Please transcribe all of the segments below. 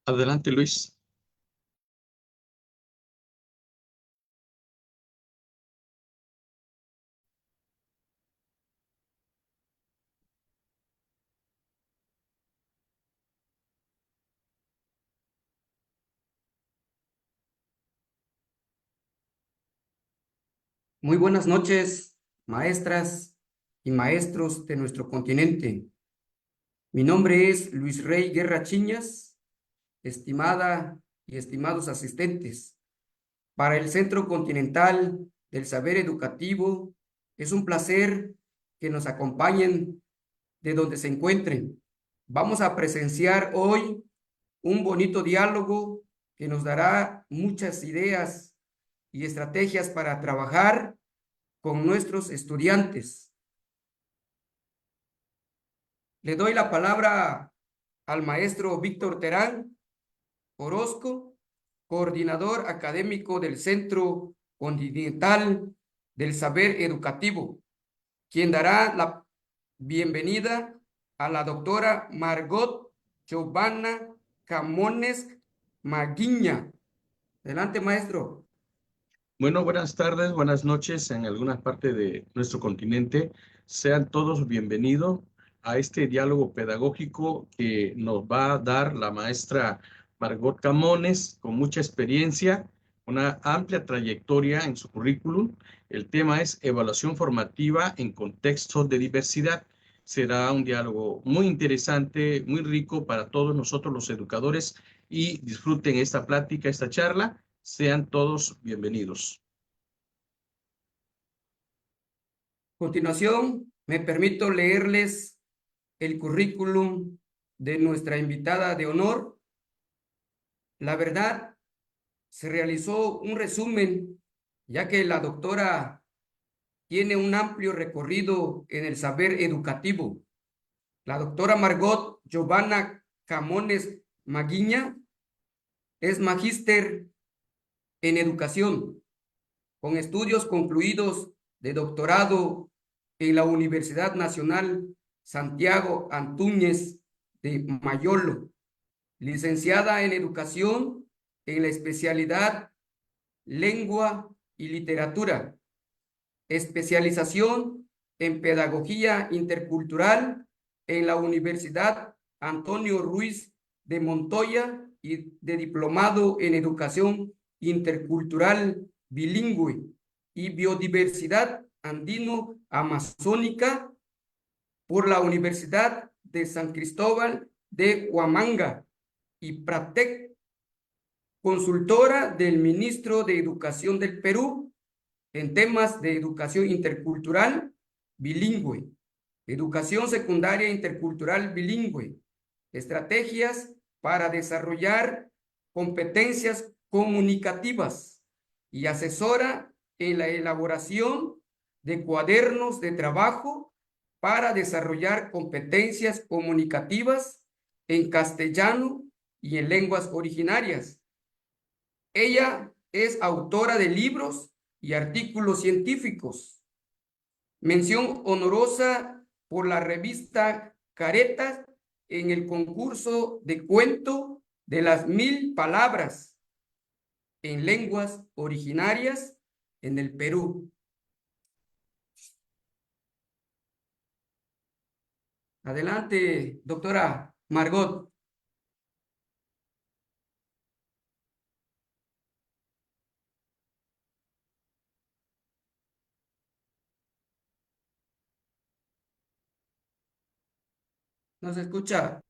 Adelante, Luis. Muy buenas noches, maestras y maestros de nuestro continente. Mi nombre es Luis Rey Guerra Chiñas, estimada y estimados asistentes. Para el Centro Continental del Saber Educativo, es un placer que nos acompañen de donde se encuentren. Vamos a presenciar hoy un bonito diálogo que nos dará muchas ideas y estrategias para trabajar con nuestros estudiantes. Le doy la palabra al maestro Víctor Terán Orozco, coordinador académico del Centro Continental del Saber Educativo, quien dará la bienvenida a la doctora Margot Giovanna Camones Maguiña. Adelante, maestro. Bueno, buenas tardes, buenas noches en alguna parte de nuestro continente. Sean todos bienvenidos a este diálogo pedagógico que nos va a dar la maestra Margot Camones, con mucha experiencia, una amplia trayectoria en su currículum. El tema es evaluación formativa en contextos de diversidad. Será un diálogo muy interesante, muy rico para todos nosotros los educadores y disfruten esta plática, esta charla. Sean todos bienvenidos. A continuación, me permito leerles el currículum de nuestra invitada de honor. La verdad, se realizó un resumen, ya que la doctora tiene un amplio recorrido en el saber educativo. La doctora Margot Giovanna Camones Maguiña es magíster en educación, con estudios concluidos de doctorado en la Universidad Nacional Santiago Antúñez de Mayolo, licenciada en educación en la especialidad Lengua y Literatura, especialización en Pedagogía Intercultural en la Universidad Antonio Ruiz de Montoya y de diplomado en Educación Intercultural Bilingüe y Biodiversidad Andino-Amazónica por la Universidad de San Cristóbal de Huamanga y Pratec, consultora del ministro de Educación del Perú en temas de educación intercultural bilingüe, educación secundaria intercultural bilingüe, estrategias para desarrollar competencias comunicativas y asesora en la elaboración de cuadernos de trabajo para desarrollar competencias comunicativas en castellano y en lenguas originarias. Ella es autora de libros y artículos científicos. Mención honorosa por la revista Caretas en el concurso de cuento de las 1000 palabras en lenguas originarias en el Perú. Adelante, doctora Margot. ¿Nos escucha?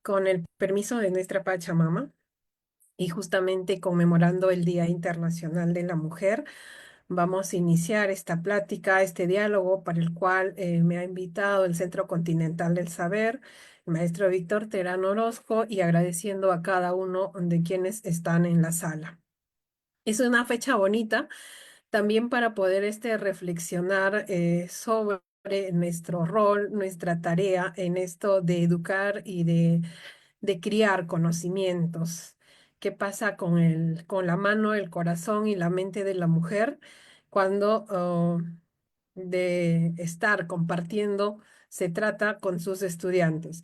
Con el permiso de nuestra Pachamama y justamente conmemorando el Día Internacional de la Mujer, vamos a iniciar esta plática, este diálogo para el cual me ha invitado el Centro Continental del Saber, el maestro Víctor Terán Orozco, y agradeciendo a cada uno de quienes están en la sala. Es una fecha bonita también para poder reflexionar sobre nuestro rol, nuestra tarea en esto de educar y de criar conocimientos. ¿Qué pasa con la mano, el corazón y la mente de la mujer cuando de estar compartiendo se trata con sus estudiantes?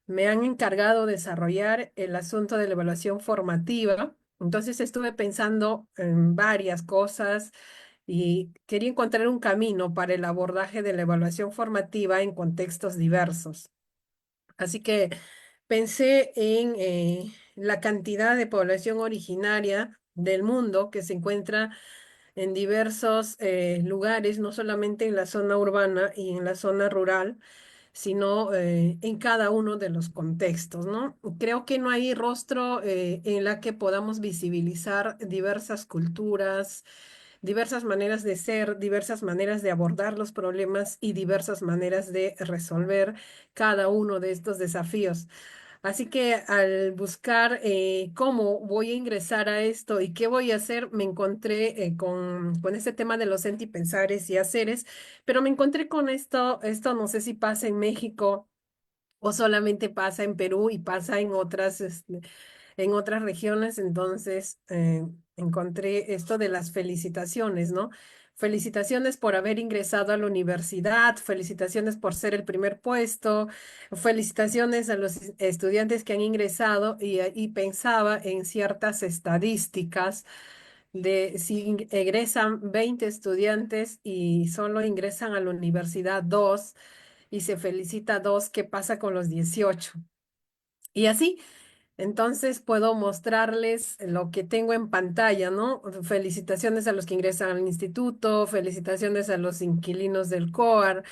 me han encargado de desarrollar el asunto de la evaluación formativa. Entonces estuve pensando en varias cosas y quería encontrar un camino para el abordaje de la evaluación formativa en contextos diversos. Así que pensé en la cantidad de población originaria del mundo que se encuentra en diversos lugares, no solamente en la zona urbana y en la zona rural, sino en cada uno de los contextos, ¿no? Creo que no hay rostro en la que podamos visibilizar diversas culturas, diversas maneras de ser, diversas maneras de abordar los problemas y diversas maneras de resolver cada uno de estos desafíos. Así que al buscar cómo voy a ingresar a esto y qué voy a hacer, me encontré con este tema de los sentipensares y haceres, pero me encontré con esto no sé si pasa en México o solamente pasa en Perú y pasa en otras regiones. Entonces encontré esto de las felicitaciones, ¿no? Felicitaciones por haber ingresado a la universidad, felicitaciones por ser el primer puesto, felicitaciones a los estudiantes que han ingresado y pensaba en ciertas estadísticas de si egresan 20 estudiantes y solo ingresan a la universidad 2 y se felicita a 2, ¿qué pasa con los 18? Y así. Entonces puedo mostrarles lo que tengo en pantalla, ¿no? Felicitaciones a los que ingresan al instituto, felicitaciones a los inquilinos del COAR,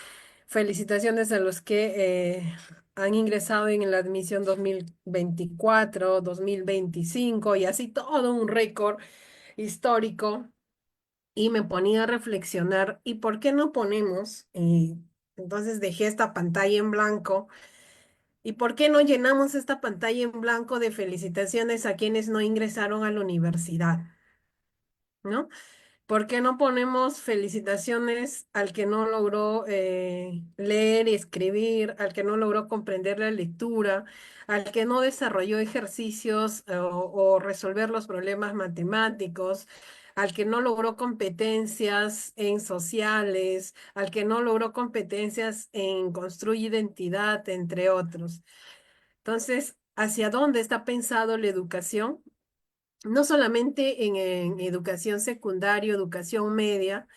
felicitaciones a los que han ingresado en la admisión 2024, 2025 y así todo un récord histórico. Y me ponía a reflexionar, ¿y por qué no ponemos? Entonces dejé esta pantalla en blanco. ¿Y por qué no llenamos esta pantalla en blanco de felicitaciones a quienes no ingresaron a la universidad? ¿No? ¿Por qué no ponemos felicitaciones al que no logró leer y escribir, al que no logró comprender la lectura, al que no desarrolló ejercicios o resolver los problemas matemáticos, al que no logró competencias en sociales, al que no logró competencias en construir identidad, entre otros? Entonces, ¿hacia dónde está pensado la educación? No solamente en educación secundaria, educación media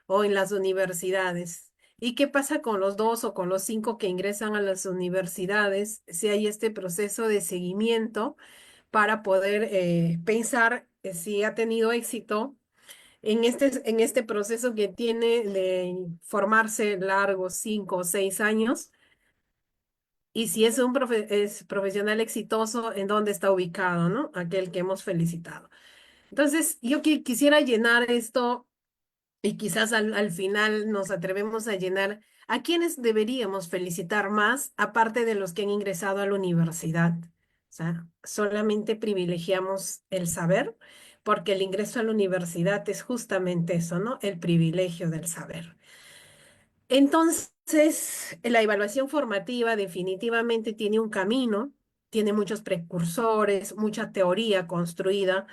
o en las universidades. ¿Y qué pasa con los 2 o con los 5 que ingresan a las universidades? Si hay este proceso de seguimiento para poder pensar si ha tenido éxito en este proceso que tiene de formarse largos 5 o 6 años. Y si es es profesional exitoso, ¿en dónde está ubicado, ¿no? Aquel que hemos felicitado. Entonces, yo quisiera llenar esto y quizás al final nos atrevemos a llenar a quienes deberíamos felicitar más, aparte de los que han ingresado a la universidad. O sea, solamente privilegiamos el saber, porque el ingreso a la universidad es justamente eso, ¿no? El privilegio del saber. Entonces, la evaluación formativa definitivamente tiene un camino, tiene muchos precursores, mucha teoría construida,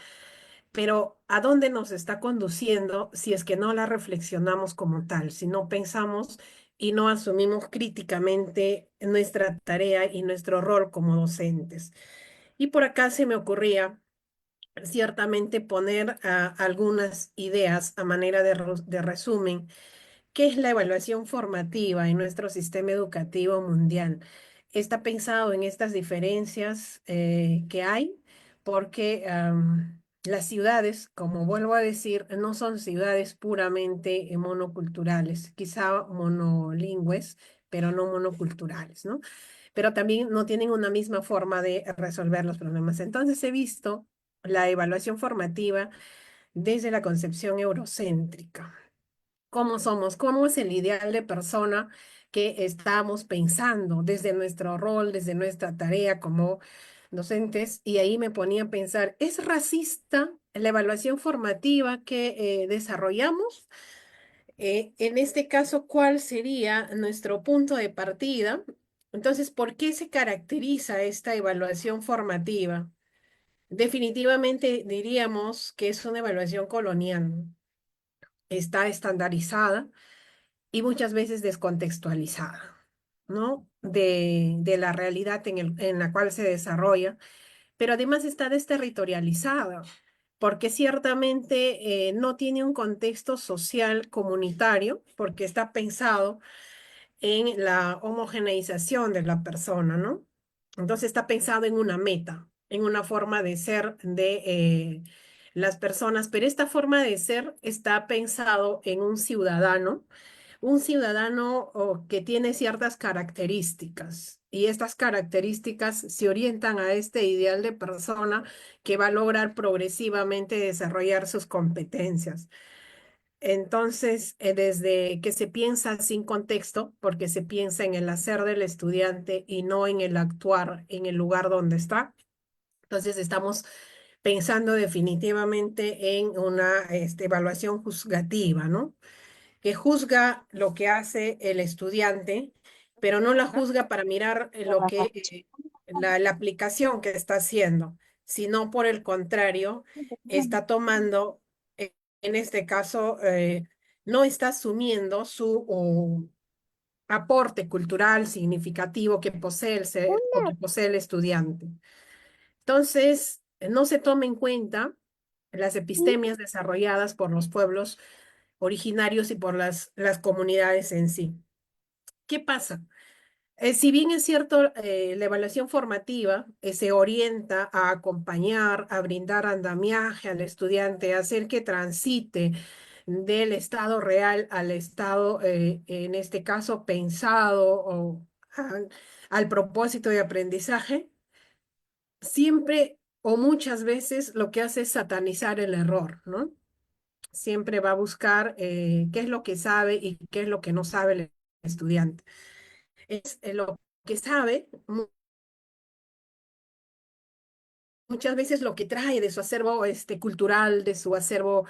pero ¿a dónde nos está conduciendo si es que no la reflexionamos como tal, si no pensamos y no asumimos críticamente nuestra tarea y nuestro rol como docentes? Y por acá se me ocurría ciertamente poner algunas ideas a manera de resumen. ¿Qué es la evaluación formativa en nuestro sistema educativo mundial? Está pensado en estas diferencias que hay, porque las ciudades, como vuelvo a decir, no son ciudades puramente monoculturales, quizá monolingües, pero no monoculturales, ¿no? Pero también no tienen una misma forma de resolver los problemas. Entonces he visto la evaluación formativa desde la concepción eurocéntrica. ¿Cómo somos? ¿Cómo es el ideal de persona que estamos pensando desde nuestro rol, desde nuestra tarea como docentes? Y ahí me ponía a pensar, ¿es racista la evaluación formativa que desarrollamos? En este caso, ¿cuál sería nuestro punto de partida? Entonces, ¿por qué se caracteriza esta evaluación formativa? Definitivamente diríamos que es una evaluación colonial. Está estandarizada y muchas veces descontextualizada. ¿no? De la realidad en la cual se desarrolla, pero además está desterritorializada, porque ciertamente no tiene un contexto social comunitario, porque está pensado en la homogeneización de la persona, ¿no? Entonces está pensado en una meta, en una forma de ser de las personas, pero esta forma de ser está pensado en un ciudadano que tiene ciertas características. Y estas características se orientan a este ideal de persona que va a lograr progresivamente desarrollar sus competencias. Entonces, desde que se piensa sin contexto, porque se piensa en el hacer del estudiante y no en el actuar en el lugar donde está, entonces estamos pensando definitivamente en una evaluación juzgativa, ¿no? Que juzga lo que hace el estudiante, pero no la juzga para mirar la aplicación que está haciendo, sino por el contrario, está tomando, en este caso, no está asumiendo su aporte cultural significativo que posee el ser o que posee el estudiante. Entonces, no se toma en cuenta las epistemias desarrolladas por los pueblos originarios y por las comunidades en sí. ¿Qué pasa? Si bien es cierto, la evaluación formativa se orienta a acompañar, a brindar andamiaje al estudiante, a hacer que transite del estado real al estado, en este caso, pensado o al propósito de aprendizaje, siempre o muchas veces lo que hace es satanizar el error, ¿no? Siempre va a buscar qué es lo que sabe y qué es lo que no sabe el estudiante. Es lo que sabe, muchas veces lo que trae de su acervo cultural, de su acervo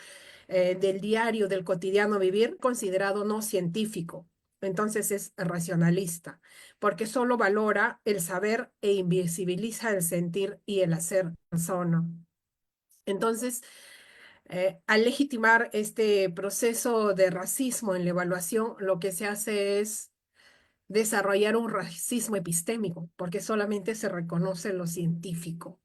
del diario, del cotidiano vivir, considerado no científico. Entonces es racionalista, porque solo valora el saber e invisibiliza el sentir y el hacer persona. Entonces, al legitimar este proceso de racismo en la evaluación, lo que se hace es desarrollar un racismo epistémico, porque solamente se reconoce lo científico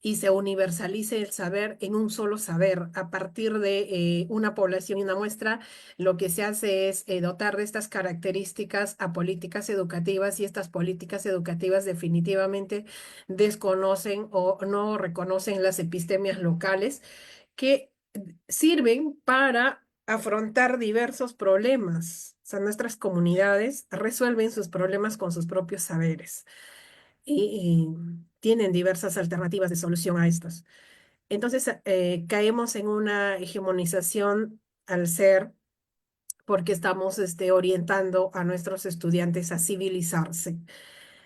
y se universaliza el saber en un solo saber. A partir de una población y una muestra, lo que se hace es dotar de estas características a políticas educativas y estas políticas educativas definitivamente desconocen o no reconocen las epistemias locales que sirven para afrontar diversos problemas. O sea, nuestras comunidades resuelven sus problemas con sus propios saberes y tienen diversas alternativas de solución a estos. Entonces, caemos en una hegemonización al ser porque estamos orientando a nuestros estudiantes a civilizarse,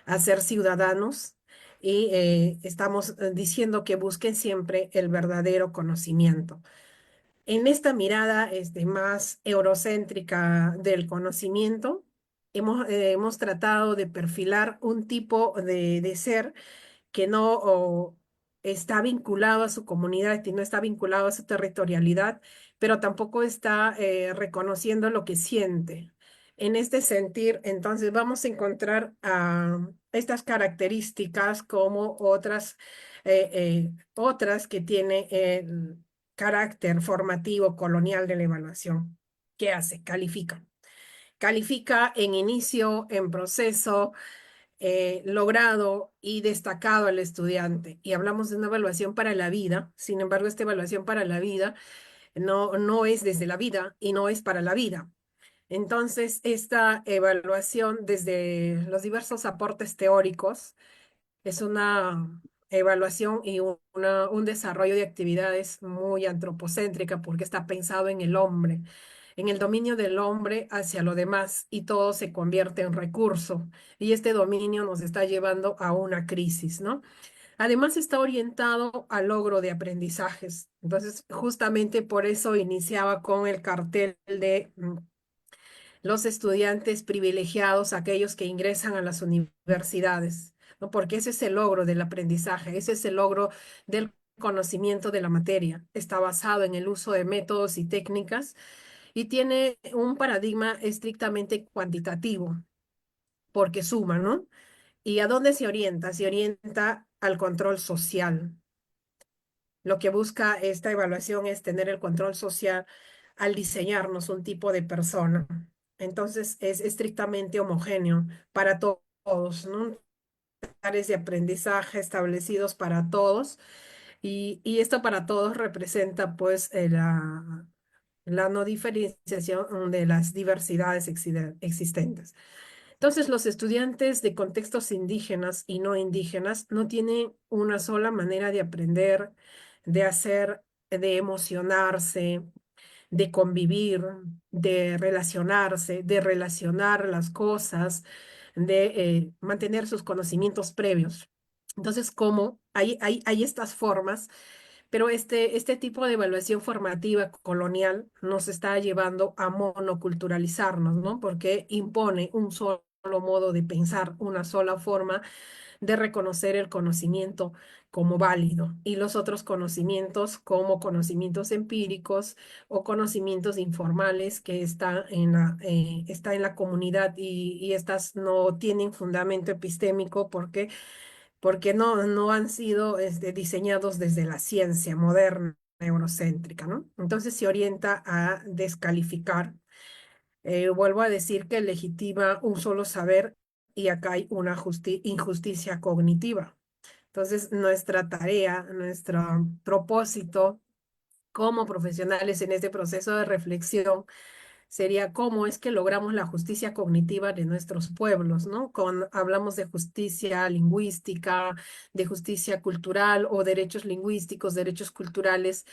a ser ciudadanos y estamos diciendo que busquen siempre el verdadero conocimiento. En esta mirada más eurocéntrica del conocimiento, hemos tratado de perfilar un tipo de ser que no está vinculado a su comunidad y no está vinculado a su territorialidad, pero tampoco está reconociendo lo que siente. En este sentir, entonces vamos a encontrar estas características como otras que tiene el carácter formativo colonial de la evaluación. ¿Qué hace? Califica. Califica en inicio, en proceso, logrado y destacado al estudiante. Y hablamos de una evaluación para la vida. Sin embargo, esta evaluación para la vida no es desde la vida y no es para la vida. Entonces, esta evaluación desde los diversos aportes teóricos es una evaluación y un desarrollo de actividades muy antropocéntrica porque está pensado en el hombre, en el dominio del hombre hacia lo demás y todo se convierte en recurso. Y este dominio nos está llevando a una crisis, ¿no? Además está orientado al logro de aprendizajes. Entonces, justamente por eso iniciaba con el cartel de los estudiantes privilegiados, aquellos que ingresan a las universidades, ¿no? Porque ese es el logro del aprendizaje, ese es el logro del conocimiento de la materia. Está basado en el uso de métodos y técnicas y tiene un paradigma estrictamente cuantitativo. porque suma, ¿no? ¿Y a dónde se orienta? Se orienta al control social. Lo que busca esta evaluación es tener el control social al diseñarnos un tipo de persona. Entonces es estrictamente homogéneo para todos, ¿no? Áreas de aprendizaje establecidos para todos y esto para todos representa pues la no diferenciación de las diversidades existentes. Entonces, los estudiantes de contextos indígenas y no indígenas no tienen una sola manera de aprender, de hacer, de emocionarse, de convivir, de relacionarse, de relacionar las cosas, de mantener sus conocimientos previos. Entonces, como hay estas formas, pero este tipo de evaluación formativa colonial nos está llevando a monoculturalizarnos, ¿no? Porque impone un solo modo de pensar, una sola forma de reconocer el conocimiento como válido y los otros conocimientos como conocimientos empíricos o conocimientos informales que está en la comunidad y estas no tienen fundamento epistémico porque no han sido diseñados desde la ciencia moderna, eurocéntrica, ¿no? Entonces se orienta a descalificar. Vuelvo a decir que legitima un solo saber y acá hay una injusticia cognitiva. Entonces, nuestra tarea, nuestro propósito como profesionales en este proceso de reflexión sería cómo es que logramos la justicia cognitiva de nuestros pueblos, ¿no? Hablamos de justicia lingüística, de justicia cultural o derechos lingüísticos, derechos culturales,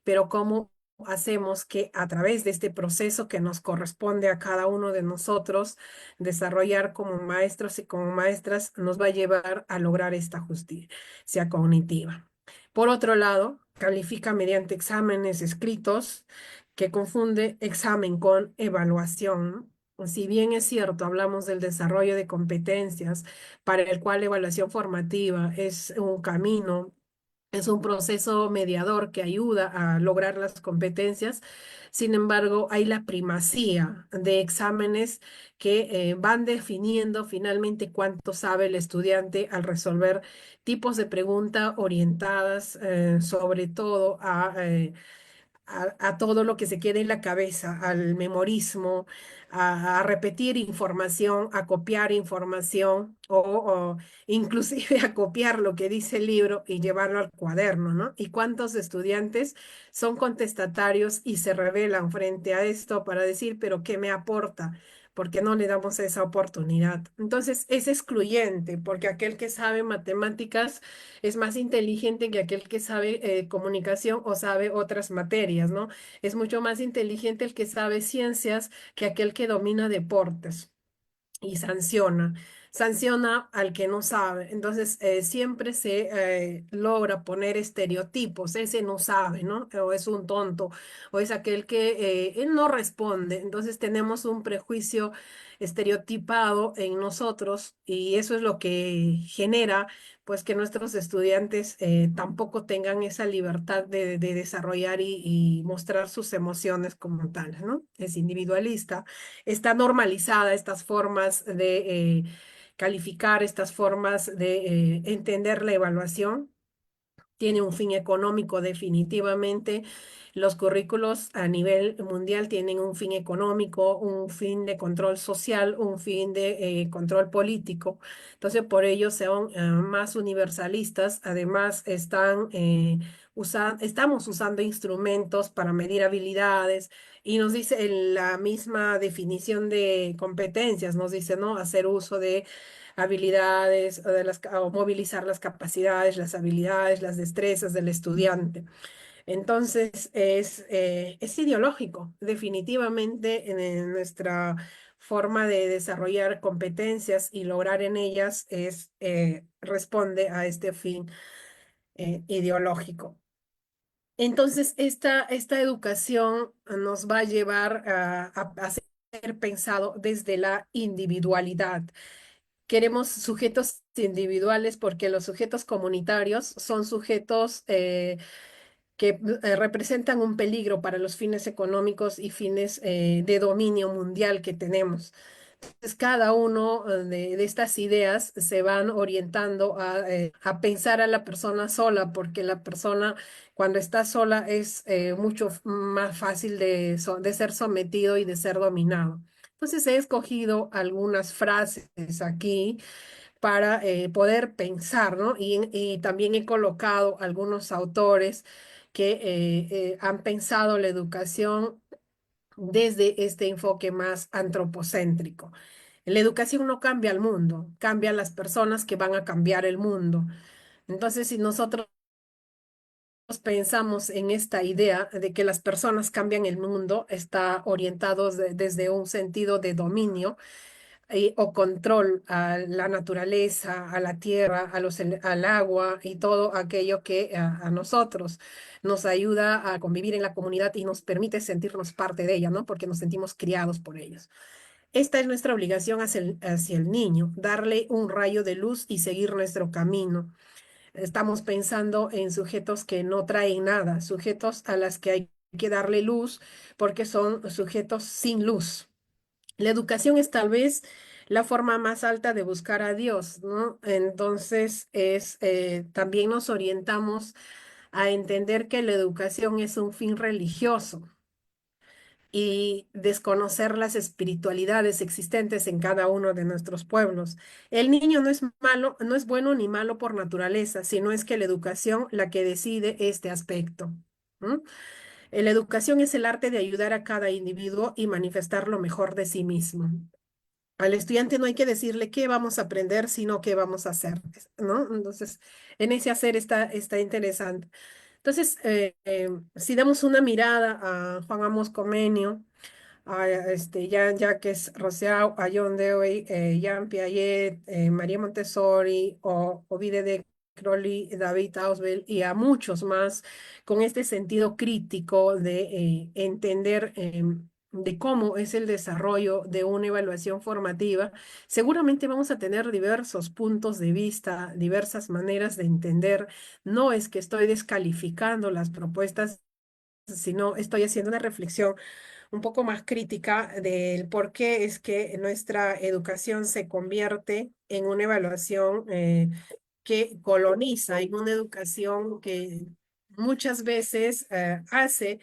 pero cómo hacemos que a través de este proceso que nos corresponde a cada uno de nosotros desarrollar como maestros y como maestras nos va a llevar a lograr esta justicia cognitiva. Por otro lado, califica mediante exámenes escritos que confunde examen con evaluación. Si bien es cierto, hablamos del desarrollo de competencias para el cual la evaluación formativa es un camino, es un proceso mediador que ayuda a lograr las competencias. Sin embargo, hay la primacía de exámenes que van definiendo finalmente cuánto sabe el estudiante al resolver tipos de preguntas orientadas sobre todo a todo lo que se quede en la cabeza, al memorismo, a repetir información, a copiar información o inclusive a copiar lo que dice el libro y llevarlo al cuaderno, ¿no? ¿Y cuántos estudiantes son contestatarios y se rebelan frente a esto para decir, pero ¿qué me aporta? Porque no le damos esa oportunidad. Entonces es excluyente, porque aquel que sabe matemáticas es más inteligente que aquel que sabe comunicación o sabe otras materias, ¿no? Es mucho más inteligente el que sabe ciencias que aquel que domina deportes y sanciona al que no sabe. Entonces, siempre se logra poner estereotipos, ese no sabe, ¿no? O es un tonto, o es aquel que él no responde. Entonces, tenemos un prejuicio estereotipado en nosotros y eso es lo que genera, pues, que nuestros estudiantes tampoco tengan esa libertad de desarrollar y mostrar sus emociones como tales, ¿no? Es individualista, está normalizada estas formas de calificar, estas formas de entender la evaluación. Tiene un fin económico definitivamente. Los currículos a nivel mundial tienen un fin económico, un fin de control social, un fin de control político. Entonces, por ello son más universalistas. Además, estamos usando instrumentos para medir habilidades y nos dice en la misma definición de competencias, nos dice, ¿no? Hacer uso de habilidades o movilizar las capacidades, las habilidades, las destrezas del estudiante. Entonces, es ideológico, definitivamente en nuestra forma de desarrollar competencias y lograr en ellas responde a este fin ideológico. Entonces, esta educación nos va a llevar a ser pensado desde la individualidad. Queremos sujetos individuales porque los sujetos comunitarios son sujetos que representan un peligro para los fines económicos y fines de dominio mundial que tenemos. Entonces, cada uno de estas ideas se van orientando a pensar a la persona sola, porque la persona cuando está sola es mucho más fácil de ser sometido y de ser dominado. Entonces, he escogido algunas frases aquí para poder pensar, ¿no? Y también he colocado algunos autores que han pensado la educación desde este enfoque más antropocéntrico. La educación no cambia el mundo, cambian las personas que van a cambiar el mundo. Entonces, si nosotros pensamos en esta idea de que las personas cambian el mundo, está orientado desde un sentido de dominio o control a la naturaleza, a la tierra, al agua y todo aquello que a nosotros nos ayuda a convivir en la comunidad y nos permite sentirnos parte de ella, ¿no? Porque nos sentimos criados por ellos. Esta es nuestra obligación hacia el niño, darle un rayo de luz y seguir nuestro camino. Estamos pensando en sujetos que no traen nada, sujetos a las que hay que darle luz porque son sujetos sin luz. La educación es tal vez la forma más alta de buscar a Dios, ¿no? Entonces también nos orientamos a entender que la educación es un fin religioso y desconocer las espiritualidades existentes en cada uno de nuestros pueblos. El niño no es malo, no es bueno ni malo por naturaleza, sino es que la educación la que decide este aspecto. ¿M? La educación es el arte de ayudar a cada individuo y manifestar lo mejor de sí mismo. Al estudiante no hay que decirle qué vamos a aprender, sino qué vamos a hacer, ¿no? Entonces, en ese hacer está interesante. Entonces, si damos una mirada a Juan Amos Comenio, a Jean-Jacques Rousseau, a John Dewey, Jean Piaget, María Montessori, o Ovide de Crowley, David Ausubel y a muchos más, con este sentido crítico de entender de cómo es el desarrollo de una evaluación formativa, seguramente vamos a tener diversos puntos de vista, diversas maneras de entender. No es que estoy descalificando las propuestas, sino estoy haciendo una reflexión un poco más crítica del por qué es que nuestra educación se convierte en una evaluación que coloniza, en una educación que muchas veces hace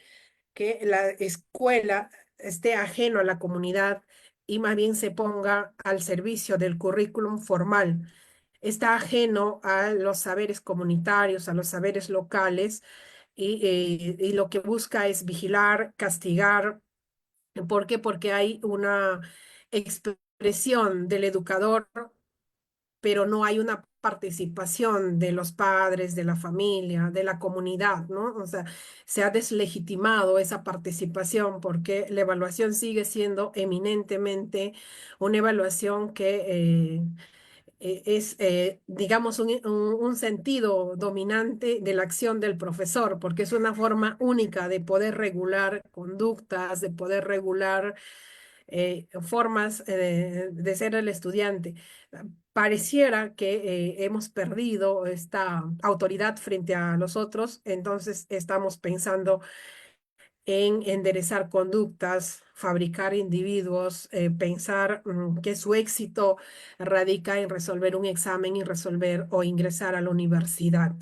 que la escuela esté ajeno a la comunidad y más bien se ponga al servicio del currículum formal. Está ajeno a los saberes comunitarios, a los saberes locales y lo que busca es vigilar, castigar. ¿Por qué? Porque hay una expresión del educador, pero no hay una participación de los padres, de la familia, de la comunidad, ¿no? O sea, se ha deslegitimado esa participación porque la evaluación sigue siendo eminentemente una evaluación que es, digamos, un sentido dominante de la acción del profesor, porque es una forma única de poder regular conductas, de poder regular formas de ser el estudiante. Pareciera que hemos perdido esta autoridad frente a los otros, entonces estamos pensando en enderezar conductas, fabricar individuos, pensar que su éxito radica en resolver un examen y resolver o ingresar a la universidad,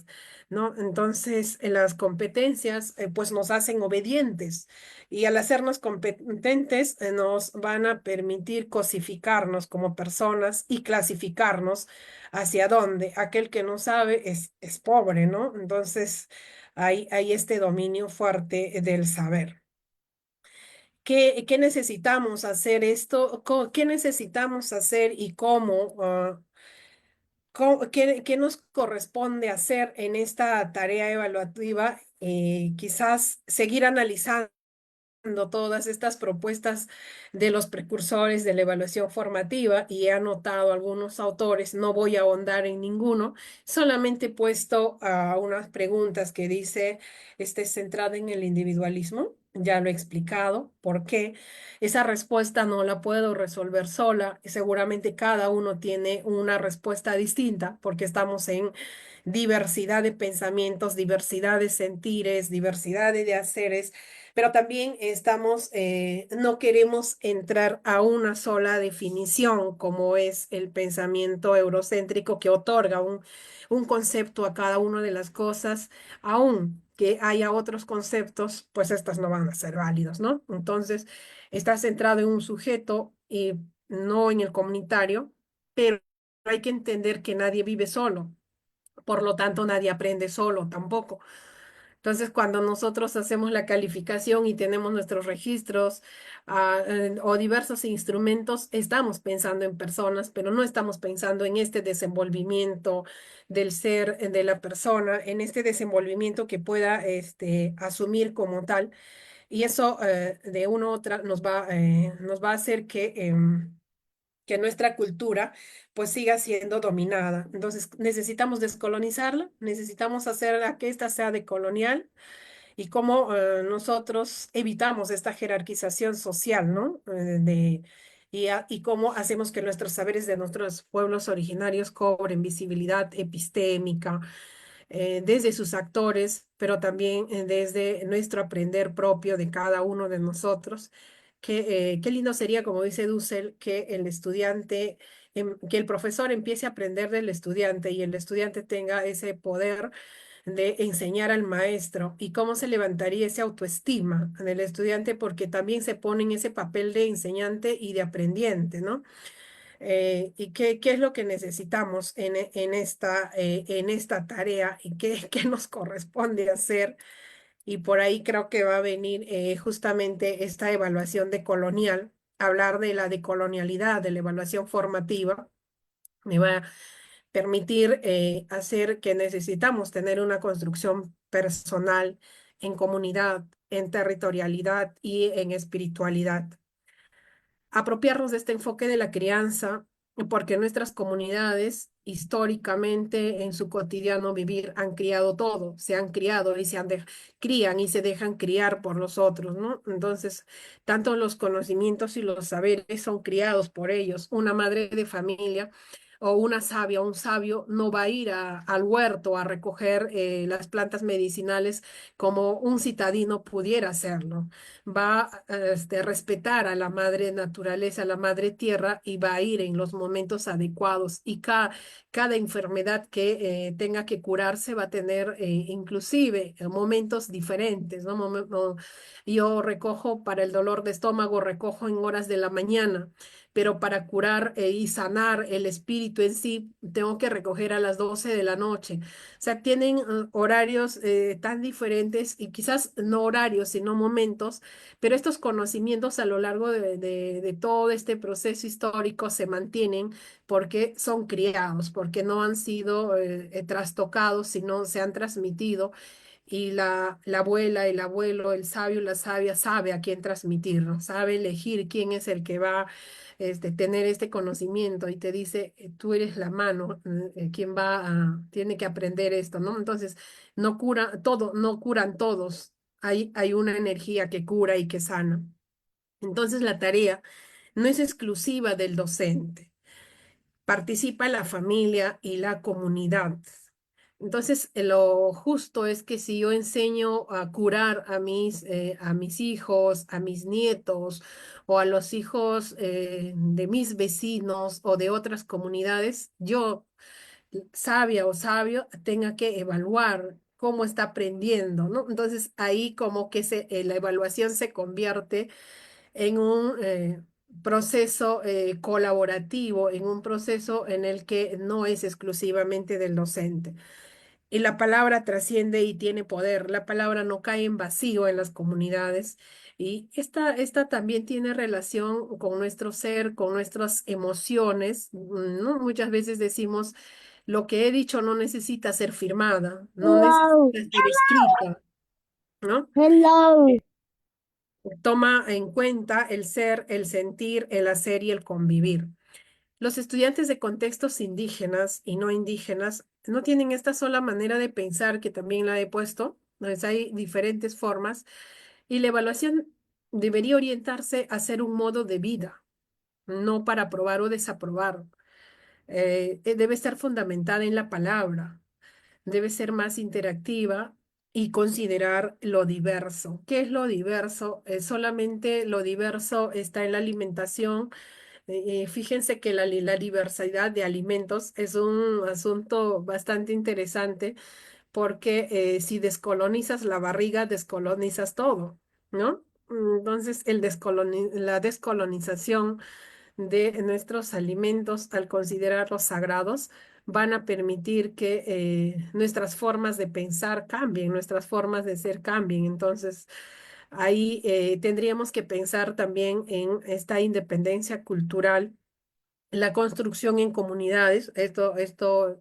¿no? Entonces, las competencias pues nos hacen obedientes y al hacernos competentes nos van a permitir cosificarnos como personas y clasificarnos hacia dónde. Aquel que no sabe es pobre, ¿no? Entonces hay este dominio fuerte del saber. ¿Qué necesitamos hacer esto? ¿Qué necesitamos hacer y cómo? ¿Qué nos corresponde hacer en esta tarea evaluativa? Quizás seguir analizando todas estas propuestas de los precursores de la evaluación formativa y he anotado algunos autores, no voy a ahondar en ninguno, solamente he puesto unas preguntas que dice, esté centrada en el individualismo, ya lo he explicado, ¿por qué? Esa respuesta no la puedo resolver sola, seguramente cada uno tiene una respuesta distinta porque estamos en diversidad de pensamientos, diversidad de sentires, diversidad de haceres, pero también no queremos entrar a una sola definición, como es el pensamiento eurocéntrico que otorga un concepto a cada una de las cosas, aun que haya otros conceptos, pues estas no van a ser válidos, ¿no? Entonces, está centrado en un sujeto y no en el comunitario, pero hay que entender que nadie vive solo, por lo tanto, nadie aprende solo tampoco. Entonces, cuando nosotros hacemos la calificación y tenemos nuestros registros o diversos instrumentos, estamos pensando en personas, pero no estamos pensando en este desenvolvimiento del ser de la persona, en este desenvolvimiento que pueda asumir como tal. Y eso de una u otra nos va a hacer que nuestra cultura pues siga siendo dominada. Entonces necesitamos descolonizarla, necesitamos hacer a que ésta sea decolonial y cómo nosotros evitamos esta jerarquización social, ¿no? Y cómo hacemos que nuestros saberes de nuestros pueblos originarios cobren visibilidad epistémica desde sus actores, pero también desde nuestro aprender propio de cada uno de nosotros. Qué lindo sería, como dice Dussel, que el estudiante, que el profesor empiece a aprender del estudiante y el estudiante tenga ese poder de enseñar al maestro y cómo se levantaría esa autoestima del estudiante porque también se pone en ese papel de enseñante y de aprendiente, ¿no? Y qué es lo que necesitamos en esta tarea y qué nos corresponde hacer. Y por ahí creo que va a venir justamente esta evaluación decolonial, hablar de la decolonialidad, de la evaluación formativa. Me va a permitir hacer que necesitamos tener una construcción personal en comunidad, en territorialidad y en espiritualidad, apropiarnos de este enfoque de la crianza, porque nuestras comunidades históricamente en su cotidiano vivir han criado todo, se han criado y crían y se dejan criar por los otros, ¿no? Entonces, tanto los conocimientos y los saberes son criados por ellos. Una madre de familia o una sabia o un sabio no va a ir al huerto a recoger las plantas medicinales como un citadino pudiera hacerlo. Va a respetar a la madre naturaleza, a la madre tierra y va a ir en los momentos adecuados y cada enfermedad que tenga que curarse va a tener inclusive momentos diferentes, ¿no? Yo recojo para el dolor de estómago, recojo en horas de la mañana, pero para curar y sanar el espíritu en sí, tengo que recoger a las 12 de la noche. O sea, tienen horarios tan diferentes y quizás no horarios, sino momentos, pero estos conocimientos a lo largo de todo este proceso histórico se mantienen porque son criados, porque no han sido trastocados, sino se han transmitido y la abuela, el abuelo, el sabio, la sabia sabe a quién transmitirlo, sabe elegir quién es el que va tener este conocimiento y te dice, tú eres la mano, quien tiene que aprender esto, ¿no? Entonces, no curan todos, hay una energía que cura y que sana. Entonces, la tarea no es exclusiva del docente, participa la familia y la comunidad. Entonces, lo justo es que si yo enseño a curar a mis hijos, a mis nietos o a los hijos de mis vecinos o de otras comunidades, yo, sabia o sabio, tenga que evaluar cómo está aprendiendo, ¿no? Entonces, ahí como que la evaluación se convierte en un proceso colaborativo, en un proceso en el que no es exclusivamente del docente. Y la palabra trasciende y tiene poder. La palabra no cae en vacío en las comunidades. Y esta también tiene relación con nuestro ser, con nuestras emociones, ¿no? Muchas veces decimos, lo que he dicho no necesita ser firmada, no Hello, necesita ser escrita, ¿no? hello. Toma en cuenta el ser, el sentir, el hacer y el convivir. Los estudiantes de contextos indígenas y no indígenas no tienen esta sola manera de pensar que también la he puesto, pues hay diferentes formas y la evaluación debería orientarse a ser un modo de vida, no para aprobar o desaprobar. Debe estar fundamentada en la palabra, debe ser más interactiva y considerar lo diverso. ¿Qué es lo diverso? Solamente lo diverso está en la alimentación. Fíjense que la diversidad de alimentos es un asunto bastante interesante porque si descolonizas la barriga, descolonizas todo, ¿no? Entonces, la descolonización de nuestros alimentos, al considerarlos sagrados, van a permitir que nuestras formas de pensar cambien, nuestras formas de ser cambien. Entonces, ahí tendríamos que pensar también en esta independencia cultural, la construcción en comunidades. Esto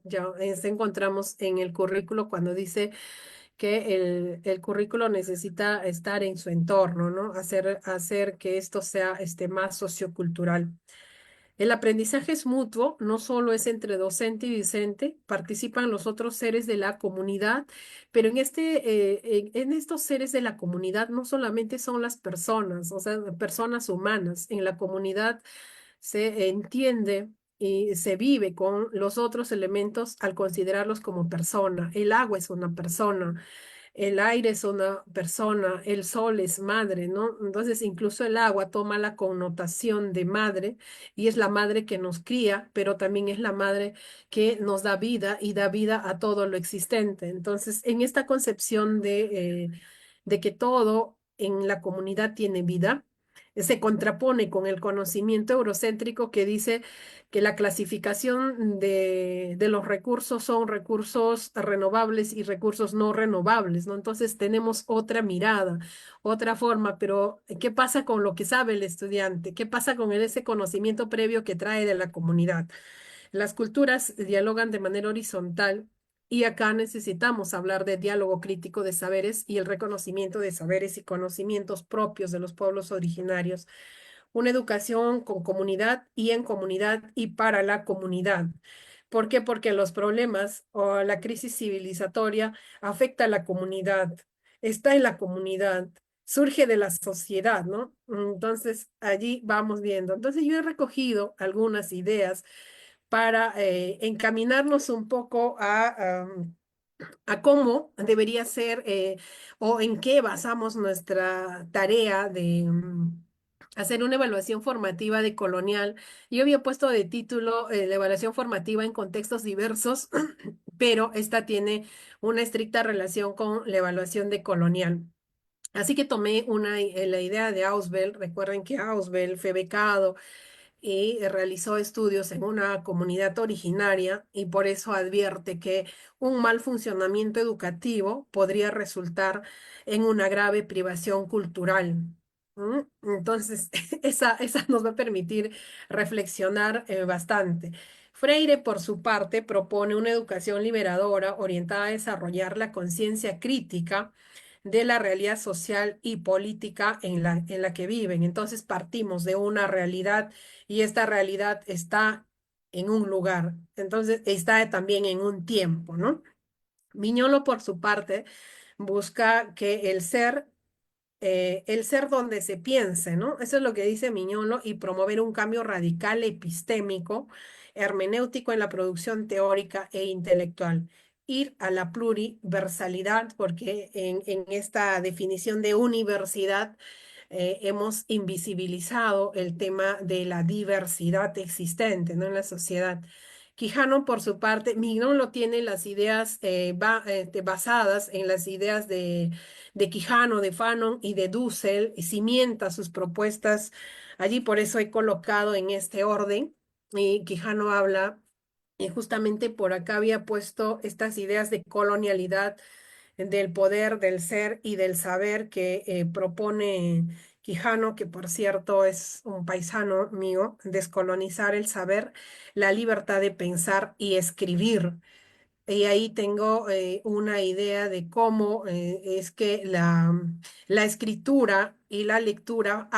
ya encontramos en el currículo cuando dice que el currículo necesita estar en su entorno, ¿no? Hacer que esto sea más sociocultural. El aprendizaje es mutuo, no solo es entre docente y discente, participan los otros seres de la comunidad, pero en estos seres de la comunidad no solamente son las personas, o sea, personas humanas. En la comunidad se entiende y se vive con los otros elementos al considerarlos como persona. El agua es una persona, el aire es una persona, el sol es madre, ¿no? Entonces, incluso el agua toma la connotación de madre y es la madre que nos cría, pero también es la madre que nos da vida y da vida a todo lo existente. Entonces, en esta concepción de que todo en la comunidad tiene vida, se contrapone con el conocimiento eurocéntrico que dice que la clasificación de los recursos son recursos renovables y recursos no renovables, ¿no? Entonces tenemos otra mirada, otra forma, pero ¿qué pasa con lo que sabe el estudiante? ¿Qué pasa con ese conocimiento previo que trae de la comunidad? Las culturas dialogan de manera horizontal y acá necesitamos hablar de diálogo crítico de saberes y el reconocimiento de saberes y conocimientos propios de los pueblos originarios, una educación con comunidad y en comunidad y para la comunidad. ¿Por qué? Porque los problemas o la crisis civilizatoria afecta a la comunidad, está en la comunidad, surge de la sociedad, ¿no? Entonces, allí vamos viendo. Entonces, yo he recogido algunas ideas para encaminarnos un poco a cómo debería ser o en qué basamos nuestra tarea de hacer una evaluación formativa de colonial. Yo había puesto de título la evaluación formativa en contextos diversos, pero esta tiene una estricta relación con la evaluación de colonial. Así que tomé la idea de Ausubel. Recuerden que Ausubel fue becado y realizó estudios en una comunidad originaria y por eso advierte que un mal funcionamiento educativo podría resultar en una grave privación cultural. ¿Mm? Entonces, esa nos va a permitir reflexionar bastante. Freire, por su parte, propone una educación liberadora orientada a desarrollar la conciencia crítica de la realidad social y política en la que viven. Entonces partimos de una realidad y esta realidad está en un lugar, entonces está también en un tiempo, ¿no? Miñolo, por su parte, busca que el ser donde se piense, ¿no? Eso es lo que dice Miñolo, y promover un cambio radical epistémico, hermenéutico en la producción teórica e intelectual. Ir a la pluriversalidad, porque en esta definición de universidad hemos invisibilizado el tema de la diversidad existente, ¿no? En la sociedad. Quijano, por su parte, Mignolo tiene las ideas basadas en las ideas de Quijano, de Fanon y de Dussel, y cimienta sus propuestas allí, por eso he colocado en este orden. Y Quijano habla, y justamente por acá había puesto estas ideas de colonialidad, del poder, del ser y del saber que propone Quijano, que por cierto es un paisano mío, descolonizar el saber, la libertad de pensar y escribir. Y ahí tengo una idea de cómo es que la escritura y la lectura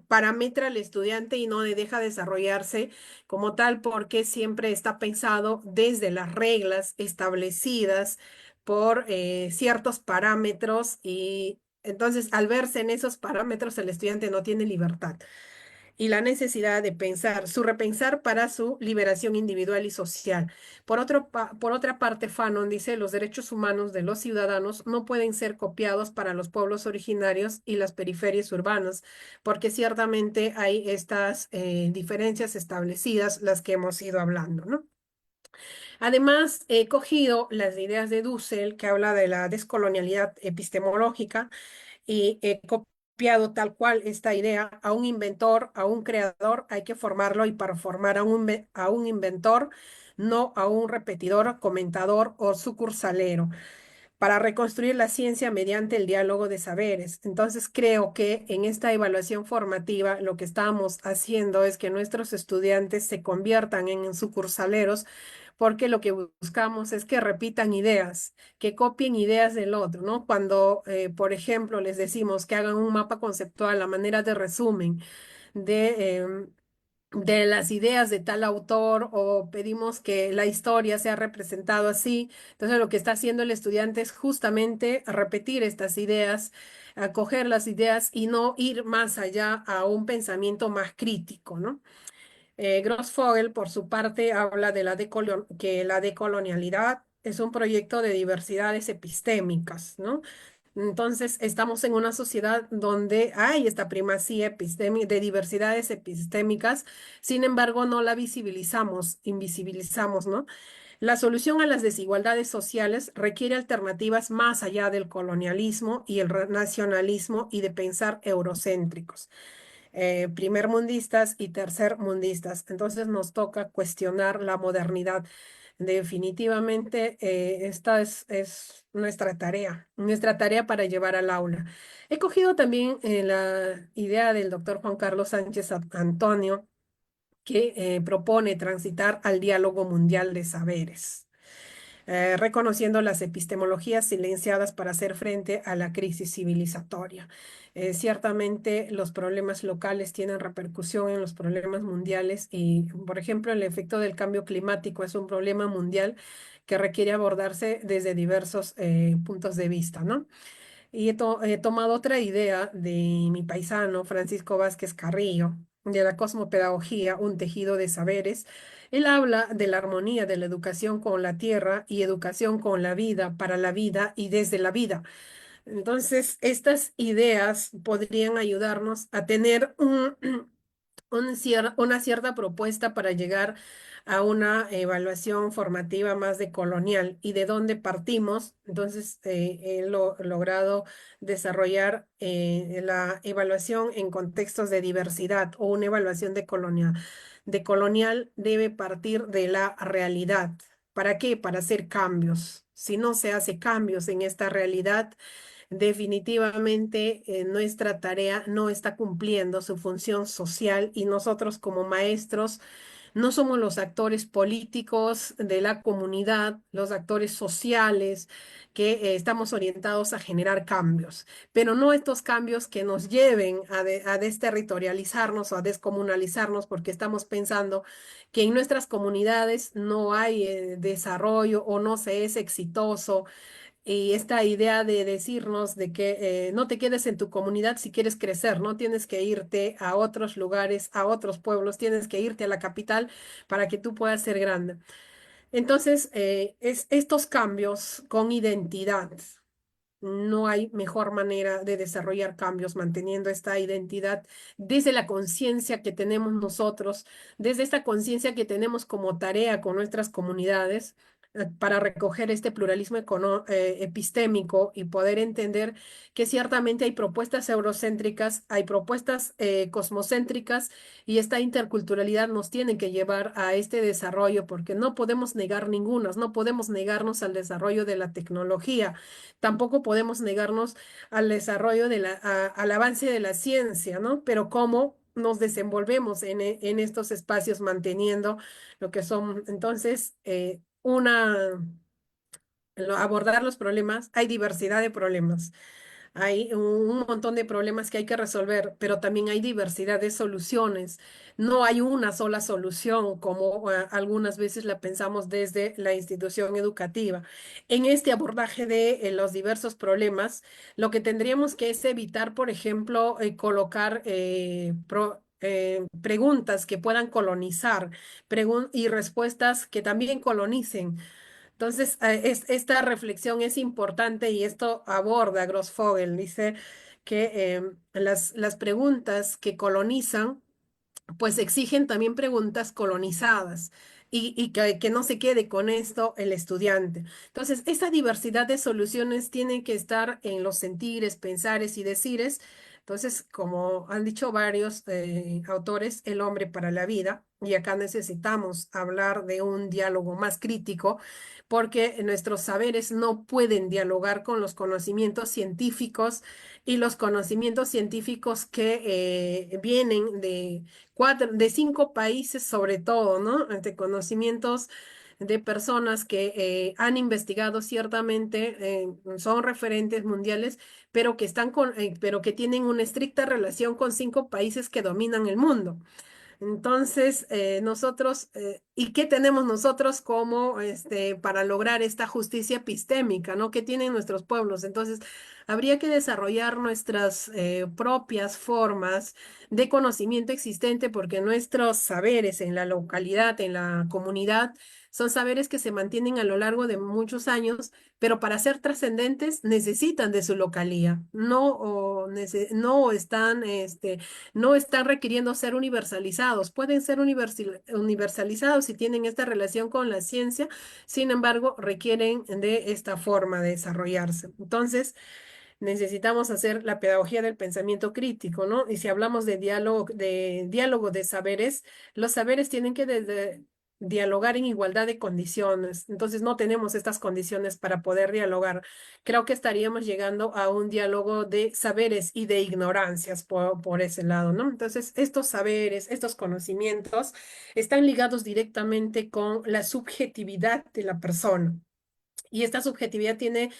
parametra al estudiante y no le deja desarrollarse como tal, porque siempre está pensado desde las reglas establecidas por ciertos parámetros, y entonces al verse en esos parámetros el estudiante no tiene libertad. y la necesidad de pensar, su repensar para su liberación individual y social. Por otra parte, Fanon dice, los derechos humanos de los ciudadanos no pueden ser copiados para los pueblos originarios y las periferias urbanas, porque ciertamente hay estas diferencias establecidas, las que hemos ido hablando, ¿no? Además, he cogido las ideas de Dussel, que habla de la descolonialidad epistemológica, y he copiado tal cual esta idea a un inventor, a un creador, hay que formarlo, y para formar a un inventor, no a un repetidor, comentador o sucursalero, para reconstruir la ciencia mediante el diálogo de saberes. Entonces, creo que en esta evaluación formativa lo que estamos haciendo es que nuestros estudiantes se conviertan en sucursaleros, porque lo que buscamos es que repitan ideas, que copien ideas del otro, ¿no? Cuando, por ejemplo, les decimos que hagan un mapa conceptual a manera de resumen de las ideas de tal autor, o pedimos que la historia sea representado así. Entonces, lo que está haciendo el estudiante es justamente repetir estas ideas, acoger las ideas y no ir más allá a un pensamiento más crítico, ¿no? Grossfogel, por su parte, habla de que la decolonialidad es un proyecto de diversidades epistémicas, ¿no? Entonces, estamos en una sociedad donde hay esta primacía de diversidades epistémicas, sin embargo, no la visibilizamos, invisibilizamos, ¿no? La solución a las desigualdades sociales requiere alternativas más allá del colonialismo y el nacionalismo y de pensar eurocéntricos, primermundistas y tercermundistas. Entonces nos toca cuestionar la modernidad. Definitivamente, esta es nuestra tarea para llevar al aula. He cogido también la idea del doctor Juan Carlos Sánchez Antonio, que propone transitar al diálogo mundial de saberes, reconociendo las epistemologías silenciadas para hacer frente a la crisis civilizatoria. Ciertamente los problemas locales tienen repercusión en los problemas mundiales y, por ejemplo, el efecto del cambio climático es un problema mundial que requiere abordarse desde diversos puntos de vista, ¿no? Y he tomado otra idea de mi paisano Francisco Vázquez Carrillo, de la cosmopedagogía, un tejido de saberes. Él habla de la armonía de la educación con la tierra y educación con la vida, para la vida y desde la vida. Entonces, estas ideas podrían ayudarnos a tener una cierta propuesta para llegar a una evaluación formativa más decolonial. ¿Y de dónde partimos? Entonces, he logrado desarrollar la evaluación en contextos de diversidad, o una evaluación de colonial debe partir de la realidad. ¿Para qué? Para hacer cambios. Si no se hace cambios en esta realidad, definitivamente nuestra tarea no está cumpliendo su función social, y nosotros como maestros no somos los actores políticos de la comunidad, los actores sociales que estamos orientados a generar cambios, pero no estos cambios que nos lleven a desterritorializarnos o a descomunalizarnos, porque estamos pensando que en nuestras comunidades no hay desarrollo o no se es exitoso. Y esta idea de decirnos de que no te quedes en tu comunidad si quieres crecer, no tienes que irte a otros lugares, a otros pueblos, tienes que irte a la capital para que tú puedas ser grande. Entonces, es estos cambios con identidad. No hay mejor manera de desarrollar cambios manteniendo esta identidad desde la conciencia que tenemos nosotros, desde esta conciencia que tenemos como tarea con nuestras comunidades, para recoger este pluralismo epistémico y poder entender que ciertamente hay propuestas eurocéntricas, hay propuestas cosmocéntricas, y esta interculturalidad nos tiene que llevar a este desarrollo, porque no podemos negar ninguna, no podemos negarnos al desarrollo de la tecnología. Tampoco podemos negarnos al desarrollo al avance de la ciencia, ¿no? Pero cómo nos desenvolvemos en estos espacios manteniendo lo que son. Entonces, abordar los problemas, hay diversidad de problemas. Hay un montón de problemas que hay que resolver, pero también hay diversidad de soluciones. No hay una sola solución como algunas veces la pensamos desde la institución educativa. En este abordaje de los diversos problemas, lo que tendríamos que es evitar, por ejemplo, colocar preguntas que puedan colonizar y respuestas que también colonicen. Entonces, esta reflexión es importante y esto aborda Grossfogel. Dice que las preguntas que colonizan pues exigen también preguntas colonizadas y que no se quede con esto el estudiante. Entonces, esa diversidad de soluciones tiene que estar en los sentires, pensares y decires. Entonces, como han dicho varios autores, el hombre para la vida, y acá necesitamos hablar de un diálogo más crítico, porque nuestros saberes no pueden dialogar con los conocimientos científicos y los conocimientos científicos que vienen de 5 países sobre todo, ¿no? De conocimientos de personas que han investigado ciertamente, son referentes mundiales, pero que tienen una estricta relación con 5 países que dominan el mundo. Entonces, ¿y qué tenemos nosotros como para lograr esta justicia epistémica, ¿no? ¿Qué tienen nuestros pueblos? Entonces, habría que desarrollar nuestras propias formas de conocimiento existente, porque nuestros saberes en la localidad, en la comunidad, son saberes que se mantienen a lo largo de muchos años, pero para ser trascendentes necesitan de su localía, no están requiriendo ser universalizados. Pueden ser universalizados si tienen esta relación con la ciencia, sin embargo, requieren de esta forma de desarrollarse. Entonces, necesitamos hacer la pedagogía del pensamiento crítico, ¿no? Y si hablamos de diálogo de saberes, los saberes tienen que dialogar en igualdad de condiciones. Entonces no tenemos estas condiciones para poder dialogar. Creo que estaríamos llegando a un diálogo de saberes y de ignorancias por ese lado, ¿no? Entonces, estos saberes, estos conocimientos están ligados directamente con la subjetividad de la persona. Y esta subjetividad tiene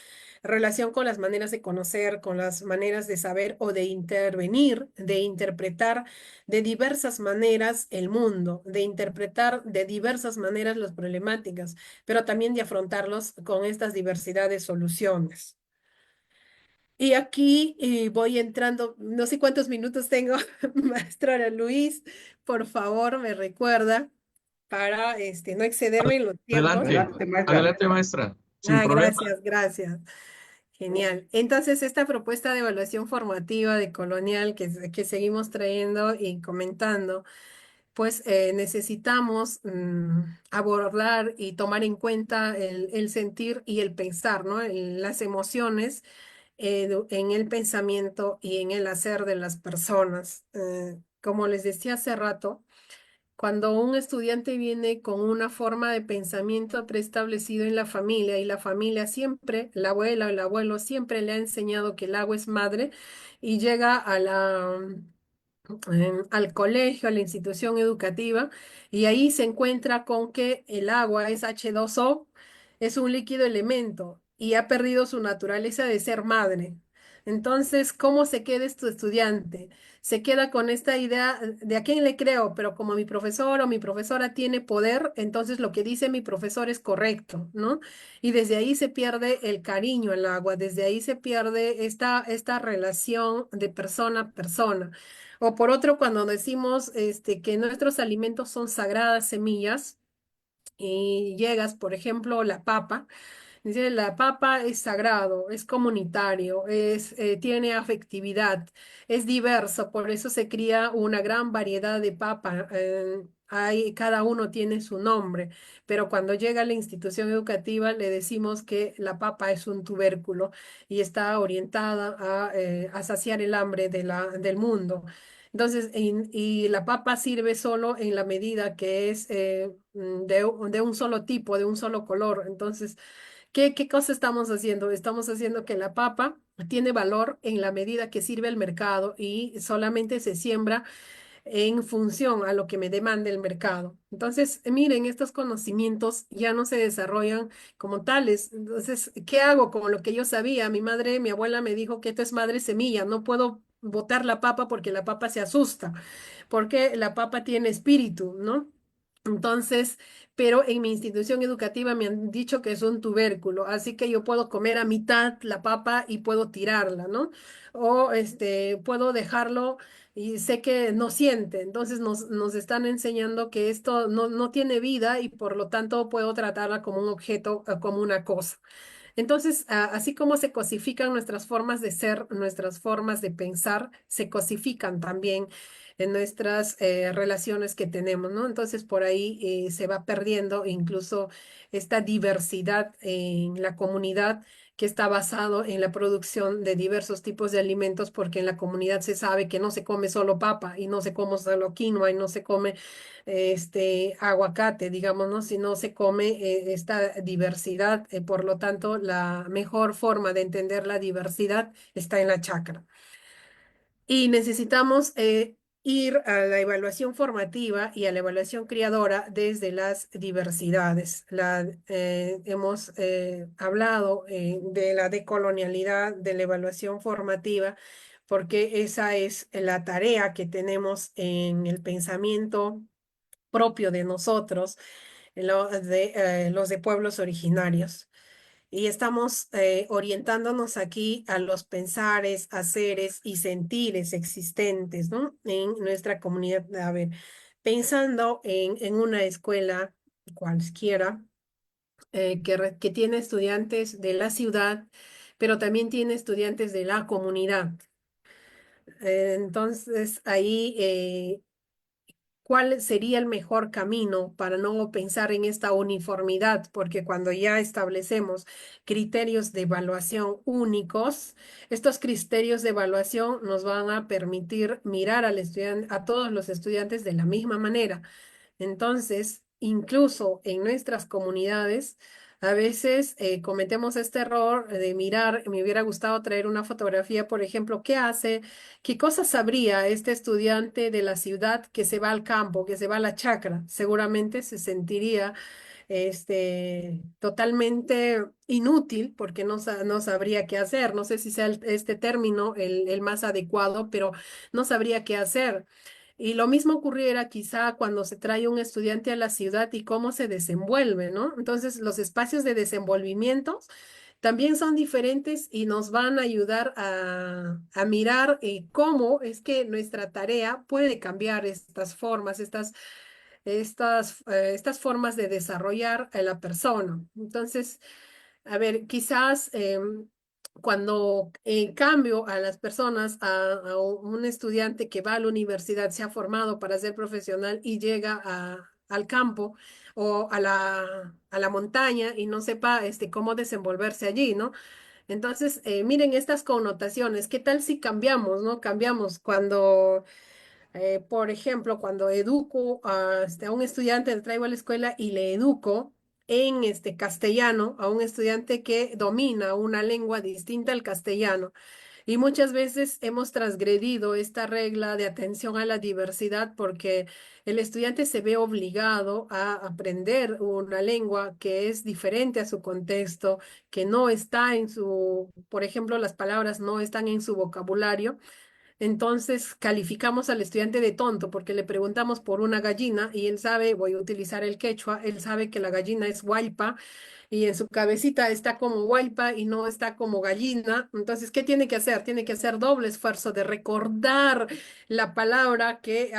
relación con las maneras de conocer, con las maneras de saber o de intervenir, de interpretar de diversas maneras el mundo, de interpretar de diversas maneras las problemáticas, pero también de afrontarlos con estas diversidad de soluciones. Y aquí voy entrando, no sé cuántos minutos tengo, maestra Luis, por favor me recuerda para no excederme en los tiempos. Adelante, Adelante, maestra. adelante, maestra, sin problema. Gracias, gracias. Genial. Entonces, esta propuesta de evaluación formativa de Colonial que seguimos trayendo y comentando, pues necesitamos abordar y tomar en cuenta el sentir y el pensar, ¿no? Las emociones en el pensamiento y en el hacer de las personas. Como les decía hace rato, cuando un estudiante viene con una forma de pensamiento preestablecido en la familia y la familia siempre, la abuela o el abuelo siempre le ha enseñado que el agua es madre y llega al colegio, a la institución educativa, y ahí se encuentra con que el agua es H2O, es un líquido elemento y ha perdido su naturaleza de ser madre. Entonces, ¿cómo se queda este estudiante? Se queda con esta idea de a quién le creo, pero como mi profesor o mi profesora tiene poder, entonces lo que dice mi profesor es correcto, ¿no? Y desde ahí se pierde el cariño al agua, desde ahí se pierde esta relación de persona a persona. O por otro, cuando decimos que nuestros alimentos son sagradas semillas y llegas, por ejemplo, la papa. Dice, la papa es sagrado, es comunitario, tiene afectividad, es diverso, por eso se cría una gran variedad de papa. Cada uno tiene su nombre, pero cuando llega a la institución educativa le decimos que la papa es un tubérculo y está orientada a saciar el hambre del mundo. Entonces, y la papa sirve solo en la medida que es de un solo tipo, de un solo color. Entonces, ¿qué cosa estamos haciendo? Estamos haciendo que la papa tiene valor en la medida que sirve al mercado y solamente se siembra en función a lo que me demande el mercado. Entonces, miren, estos conocimientos ya no se desarrollan como tales. Entonces, ¿qué hago con lo que yo sabía? Mi madre, mi abuela me dijo que esto es madre semilla, no puedo botar la papa porque la papa se asusta, porque la papa tiene espíritu, ¿no? Entonces, pero en mi institución educativa me han dicho que es un tubérculo, así que yo puedo comer a mitad la papa y puedo tirarla, ¿no? O puedo dejarlo y sé que no siente. Entonces nos están enseñando que esto no tiene vida y por lo tanto puedo tratarla como un objeto, como una cosa. Entonces, así como se cosifican nuestras formas de ser, nuestras formas de pensar, se cosifican también en nuestras relaciones que tenemos, ¿no? Entonces, por ahí se va perdiendo incluso esta diversidad en la comunidad que está basado en la producción de diversos tipos de alimentos, porque en la comunidad se sabe que no se come solo papa y no se come solo quinoa y no se come aguacate, digamos, ¿no? Si no se come esta diversidad, por lo tanto, la mejor forma de entender la diversidad está en la chacra. Y necesitamos ir a la evaluación formativa y a la evaluación criadora desde las diversidades. Hemos hablado de la decolonialidad, de la evaluación formativa, porque esa es la tarea que tenemos en el pensamiento propio de nosotros, los de pueblos originarios. Y estamos orientándonos aquí a los pensares, haceres y sentires existentes, ¿no? En nuestra comunidad. A ver, pensando en una escuela cualquiera que tiene estudiantes de la ciudad, pero también tiene estudiantes de la comunidad. Entonces, ahí ¿cuál sería el mejor camino para no pensar en esta uniformidad? Porque cuando ya establecemos criterios de evaluación únicos, estos criterios de evaluación nos van a permitir mirar al estudiante, a todos los estudiantes de la misma manera. Entonces, incluso en nuestras comunidades, a veces cometemos este error de mirar, me hubiera gustado traer una fotografía, por ejemplo, ¿qué hace? ¿Qué cosas sabría este estudiante de la ciudad que se va al campo, que se va a la chacra? Seguramente se sentiría totalmente inútil porque no sabría qué hacer. No sé si sea este término el más adecuado, pero no sabría qué hacer. Y lo mismo ocurriera quizá cuando se trae un estudiante a la ciudad y cómo se desenvuelve, ¿no? Entonces, los espacios de desenvolvimiento también son diferentes y nos van a ayudar a mirar cómo es que nuestra tarea puede cambiar estas formas, estas formas de desarrollar a la persona. Entonces, a ver, quizás cuando cambio a las personas, a un estudiante que va a la universidad, se ha formado para ser profesional y llega al campo o a la montaña y no sepa cómo desenvolverse allí, ¿no? Entonces, miren estas connotaciones. ¿Qué tal si cambiamos, no? Cambiamos cuando por ejemplo, cuando educo a un estudiante, le traigo a la escuela y le educo en castellano a un estudiante que domina una lengua distinta al castellano. Y muchas veces hemos transgredido esta regla de atención a la diversidad porque el estudiante se ve obligado a aprender una lengua que es diferente a su contexto, que no está en su, por ejemplo, las palabras no están en su vocabulario. Entonces calificamos al estudiante de tonto porque le preguntamos por una gallina y él sabe, voy a utilizar el quechua, él sabe que la gallina es huaypa y en su cabecita está como huaypa y no está como gallina. Entonces, ¿qué tiene que hacer? Tiene que hacer doble esfuerzo de recordar la palabra que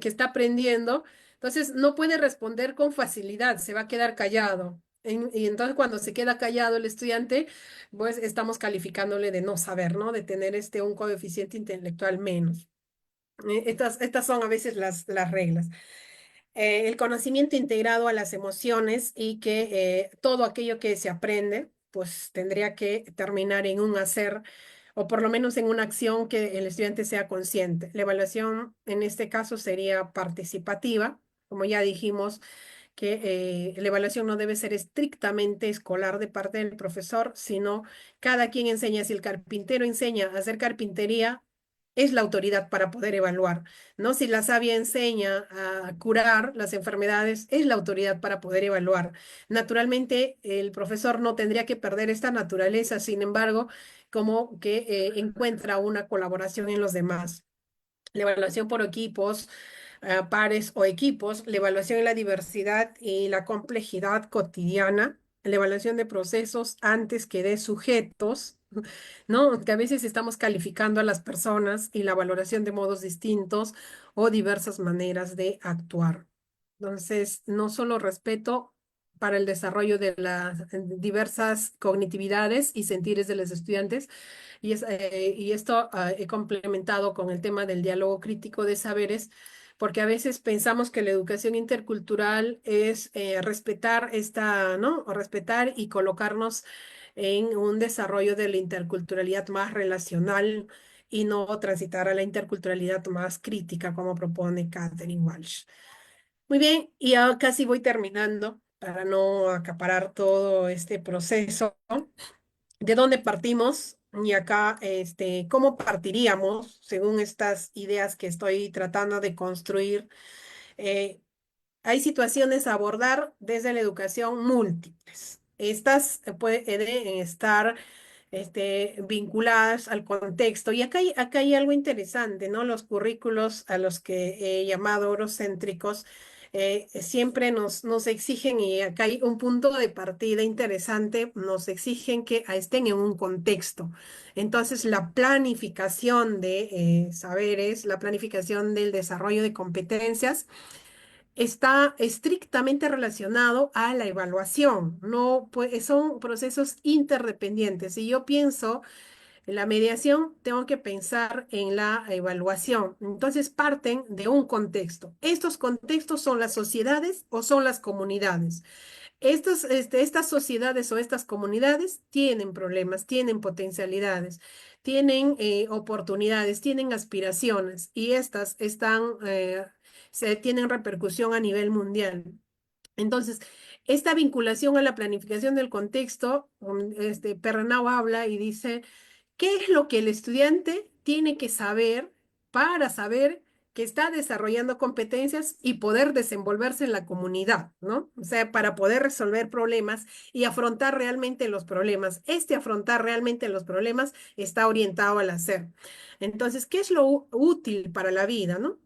está aprendiendo. Entonces, no puede responder con facilidad, se va a quedar callado. Y entonces cuando se queda callado el estudiante, pues estamos calificándole de no saber, ¿no? De tener un coeficiente intelectual menos. Estas son a veces las reglas. El conocimiento integrado a las emociones y que todo aquello que se aprende, pues tendría que terminar en un hacer o por lo menos en una acción que el estudiante sea consciente. La evaluación en este caso sería participativa, como ya dijimos que la evaluación no debe ser estrictamente escolar de parte del profesor, sino cada quien enseña. Si el carpintero enseña a hacer carpintería, es la autoridad para poder evaluar, ¿no? Si la savia enseña a curar las enfermedades, es la autoridad para poder evaluar. Naturalmente, el profesor no tendría que perder esta naturaleza, sin embargo, como que encuentra una colaboración en los demás. La evaluación por equipos pares o equipos, la evaluación de la diversidad y la complejidad cotidiana, la evaluación de procesos antes que de sujetos, ¿no? Que a veces estamos calificando a las personas y la valoración de modos distintos o diversas maneras de actuar. Entonces, no solo respeto para el desarrollo de las diversas cognitividades y sentires de los estudiantes, y esto he complementado con el tema del diálogo crítico de saberes, porque a veces pensamos que la educación intercultural es respetar esta, ¿no? O respetar y colocarnos en un desarrollo de la interculturalidad más relacional y no transitar a la interculturalidad más crítica, como propone Catherine Walsh. Muy bien, y ya casi voy terminando para no acaparar todo este proceso. ¿De dónde partimos? Y acá, ¿cómo partiríamos según estas ideas que estoy tratando de construir? Eh, Hay situaciones a abordar desde la educación múltiples. Estas pueden estar vinculadas al contexto. Y acá hay algo interesante, ¿no? Los currículos a los que he llamado eurocéntricos siempre nos exigen, y acá hay un punto de partida interesante, nos exigen que estén en un contexto. Entonces, la planificación de saberes, la planificación del desarrollo de competencias, está estrictamente relacionado a la evaluación. No, pues, son procesos interdependientes. Si yo pienso en la mediación, tengo que pensar en la evaluación. Entonces parten de un contexto. Estos contextos son las sociedades o son las comunidades. Estas sociedades o estas comunidades tienen problemas, tienen potencialidades, tienen oportunidades, tienen aspiraciones, y estas tienen repercusión a nivel mundial. Entonces, esta vinculación a la planificación del contexto, Perrenau habla y dice: ¿qué es lo que el estudiante tiene que saber para saber que está desarrollando competencias y poder desenvolverse en la comunidad, ¿no? O sea, para poder resolver problemas y afrontar realmente los problemas. Afrontar realmente los problemas está orientado al hacer. Entonces, ¿qué es lo útil para la vida, ¿no?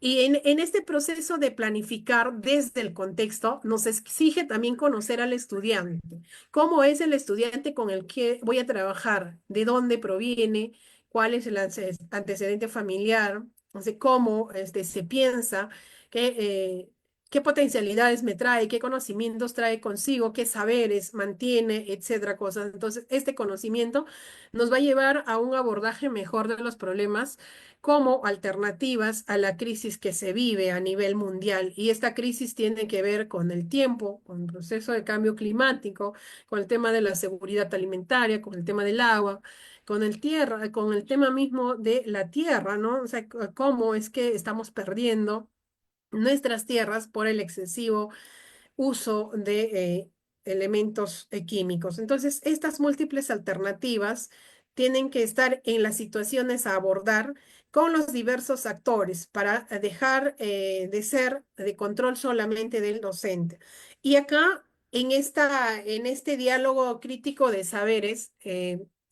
Y en este proceso de planificar desde el contexto, nos exige también conocer al estudiante. ¿Cómo es el estudiante con el que voy a trabajar? ¿De dónde proviene? ¿Cuál es el antecedente familiar? No sé, cómo se piensa, qué, qué potencialidades me trae, qué conocimientos trae consigo, qué saberes mantiene, etcétera, cosas. Entonces, este conocimiento nos va a llevar a un abordaje mejor de los problemas como alternativas a la crisis que se vive a nivel mundial. Y esta crisis tiene que ver con el tiempo, con el proceso de cambio climático, con el tema de la seguridad alimentaria, con el tema del agua, con el tierra, con el tema mismo de la tierra, ¿no? O sea, cómo es que estamos perdiendo nuestras tierras por el excesivo uso de elementos químicos. Entonces, estas múltiples alternativas tienen que estar en las situaciones a abordar con los diversos actores para dejar de ser de control solamente del docente. Y acá, en este diálogo crítico de saberes,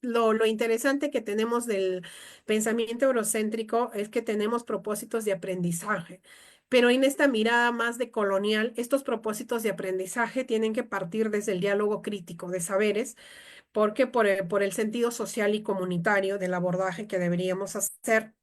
lo interesante que tenemos del pensamiento eurocéntrico es que tenemos propósitos de aprendizaje. Pero en esta mirada más de colonial, estos propósitos de aprendizaje tienen que partir desde el diálogo crítico de saberes, porque por el sentido social y comunitario del abordaje que deberíamos hacer.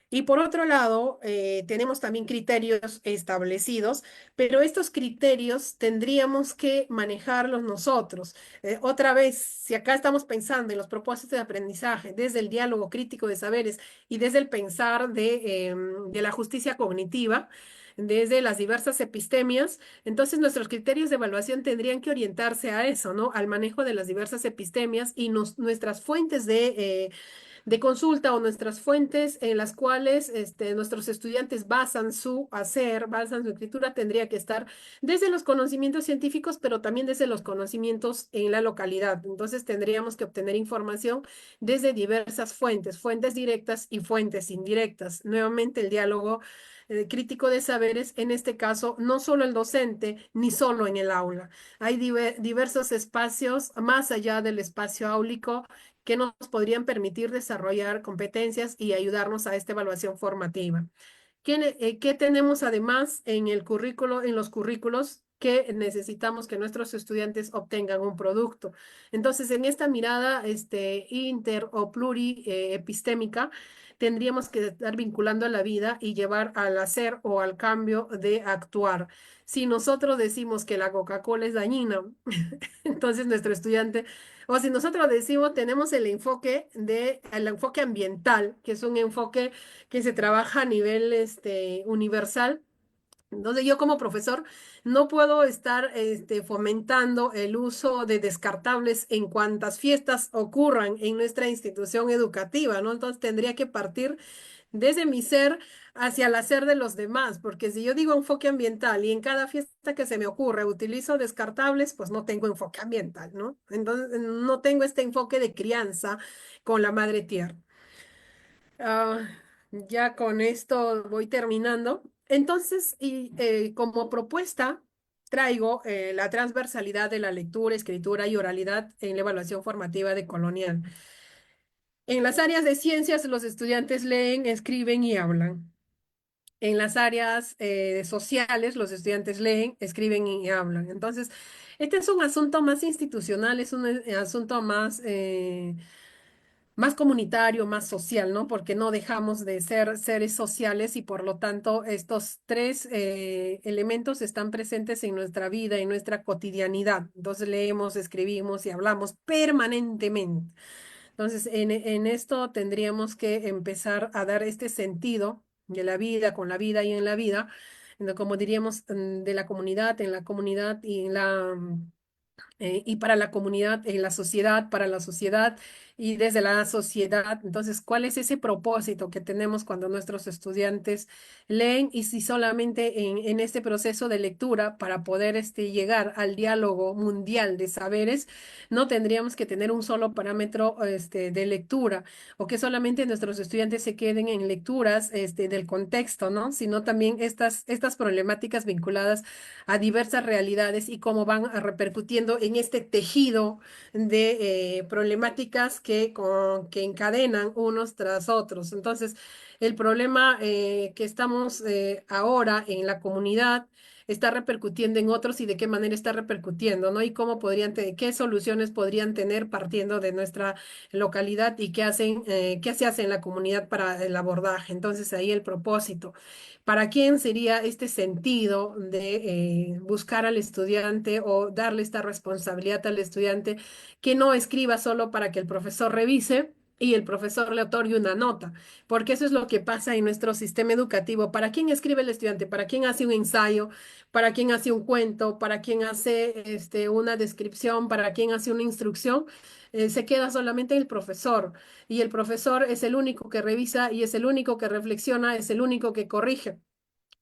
Y por otro lado, tenemos también criterios establecidos, pero estos criterios tendríamos que manejarlos nosotros. Otra vez, si acá estamos pensando en los propósitos de aprendizaje desde el diálogo crítico de saberes y desde el pensar de la justicia cognitiva, desde las diversas epistemias, entonces nuestros criterios de evaluación tendrían que orientarse a eso, ¿no? Al manejo de las diversas epistemias y nuestras fuentes de consulta o nuestras fuentes en las cuales nuestros estudiantes basan su hacer, basan su escritura, tendría que estar desde los conocimientos científicos, pero también desde los conocimientos en la localidad. Entonces tendríamos que obtener información desde diversas fuentes, fuentes directas y fuentes indirectas. Nuevamente el diálogo crítico de saberes, en este caso, no solo el docente, ni solo en el aula. Hay diversos espacios más allá del espacio áulico que nos podrían permitir desarrollar competencias y ayudarnos a esta evaluación formativa. ¿Qué tenemos además en el currículo, en los currículos que necesitamos que nuestros estudiantes obtengan un producto? Entonces, en esta mirada inter o pluriepistémica, tendríamos que estar vinculando a la vida y llevar al hacer o al cambio de actuar. Si nosotros decimos que la Coca-Cola es dañina, entonces nuestro estudiante, o si nosotros decimos, tenemos el enfoque ambiental, que es un enfoque que se trabaja a nivel universal. Entonces yo como profesor no puedo estar fomentando el uso de descartables en cuantas fiestas ocurran en nuestra institución educativa, ¿no? Entonces tendría que partir desde mi ser hacia el hacer de los demás, porque si yo digo enfoque ambiental y en cada fiesta que se me ocurre utilizo descartables, pues no tengo enfoque ambiental, ¿no? Entonces no tengo este enfoque de crianza con la madre tierra. Ah, ya con esto voy terminando. Entonces, como propuesta, traigo la transversalidad de la lectura, escritura y oralidad en la evaluación formativa de Colonial. En las áreas de ciencias, los estudiantes leen, escriben y hablan. En las áreas sociales, los estudiantes leen, escriben y hablan. Entonces, este es un asunto más institucional, es un asunto más comunitario, más social, ¿no? Porque no dejamos de ser seres sociales y por lo tanto estos tres elementos están presentes en nuestra vida, en nuestra cotidianidad. Entonces leemos, escribimos y hablamos permanentemente. Entonces en esto tendríamos que empezar a dar este sentido de la vida, con la vida y en la vida, como diríamos, de la comunidad, en la comunidad y en y para la comunidad, en la sociedad, para la sociedad y desde la sociedad. Entonces, ¿cuál es ese propósito que tenemos cuando nuestros estudiantes leen? Y si solamente en este proceso de lectura, para poder llegar al diálogo mundial de saberes, no tendríamos que tener un solo parámetro de lectura o que solamente nuestros estudiantes se queden en lecturas del contexto, ¿no? Sino también estas problemáticas vinculadas a diversas realidades y cómo van repercutiendo en este tejido de problemáticas que encadenan unos tras otros. Entonces, el problema que estamos ahora en la comunidad está repercutiendo en otros y de qué manera está repercutiendo, ¿no? Y cómo qué soluciones podrían tener partiendo de nuestra localidad y qué se hace en la comunidad para el abordaje. Entonces, ahí el propósito. ¿Para quién sería este sentido de buscar al estudiante o darle esta responsabilidad al estudiante que no escriba solo para que el profesor revise y el profesor le otorgue una nota? Porque eso es lo que pasa en nuestro sistema educativo. ¿Para quién escribe el estudiante? ¿Para quién hace un ensayo? ¿Para quién hace un cuento? ¿Para quién hace una descripción? ¿Para quién hace una instrucción? Se queda solamente el profesor y el profesor es el único que revisa y es el único que reflexiona, es el único que corrige.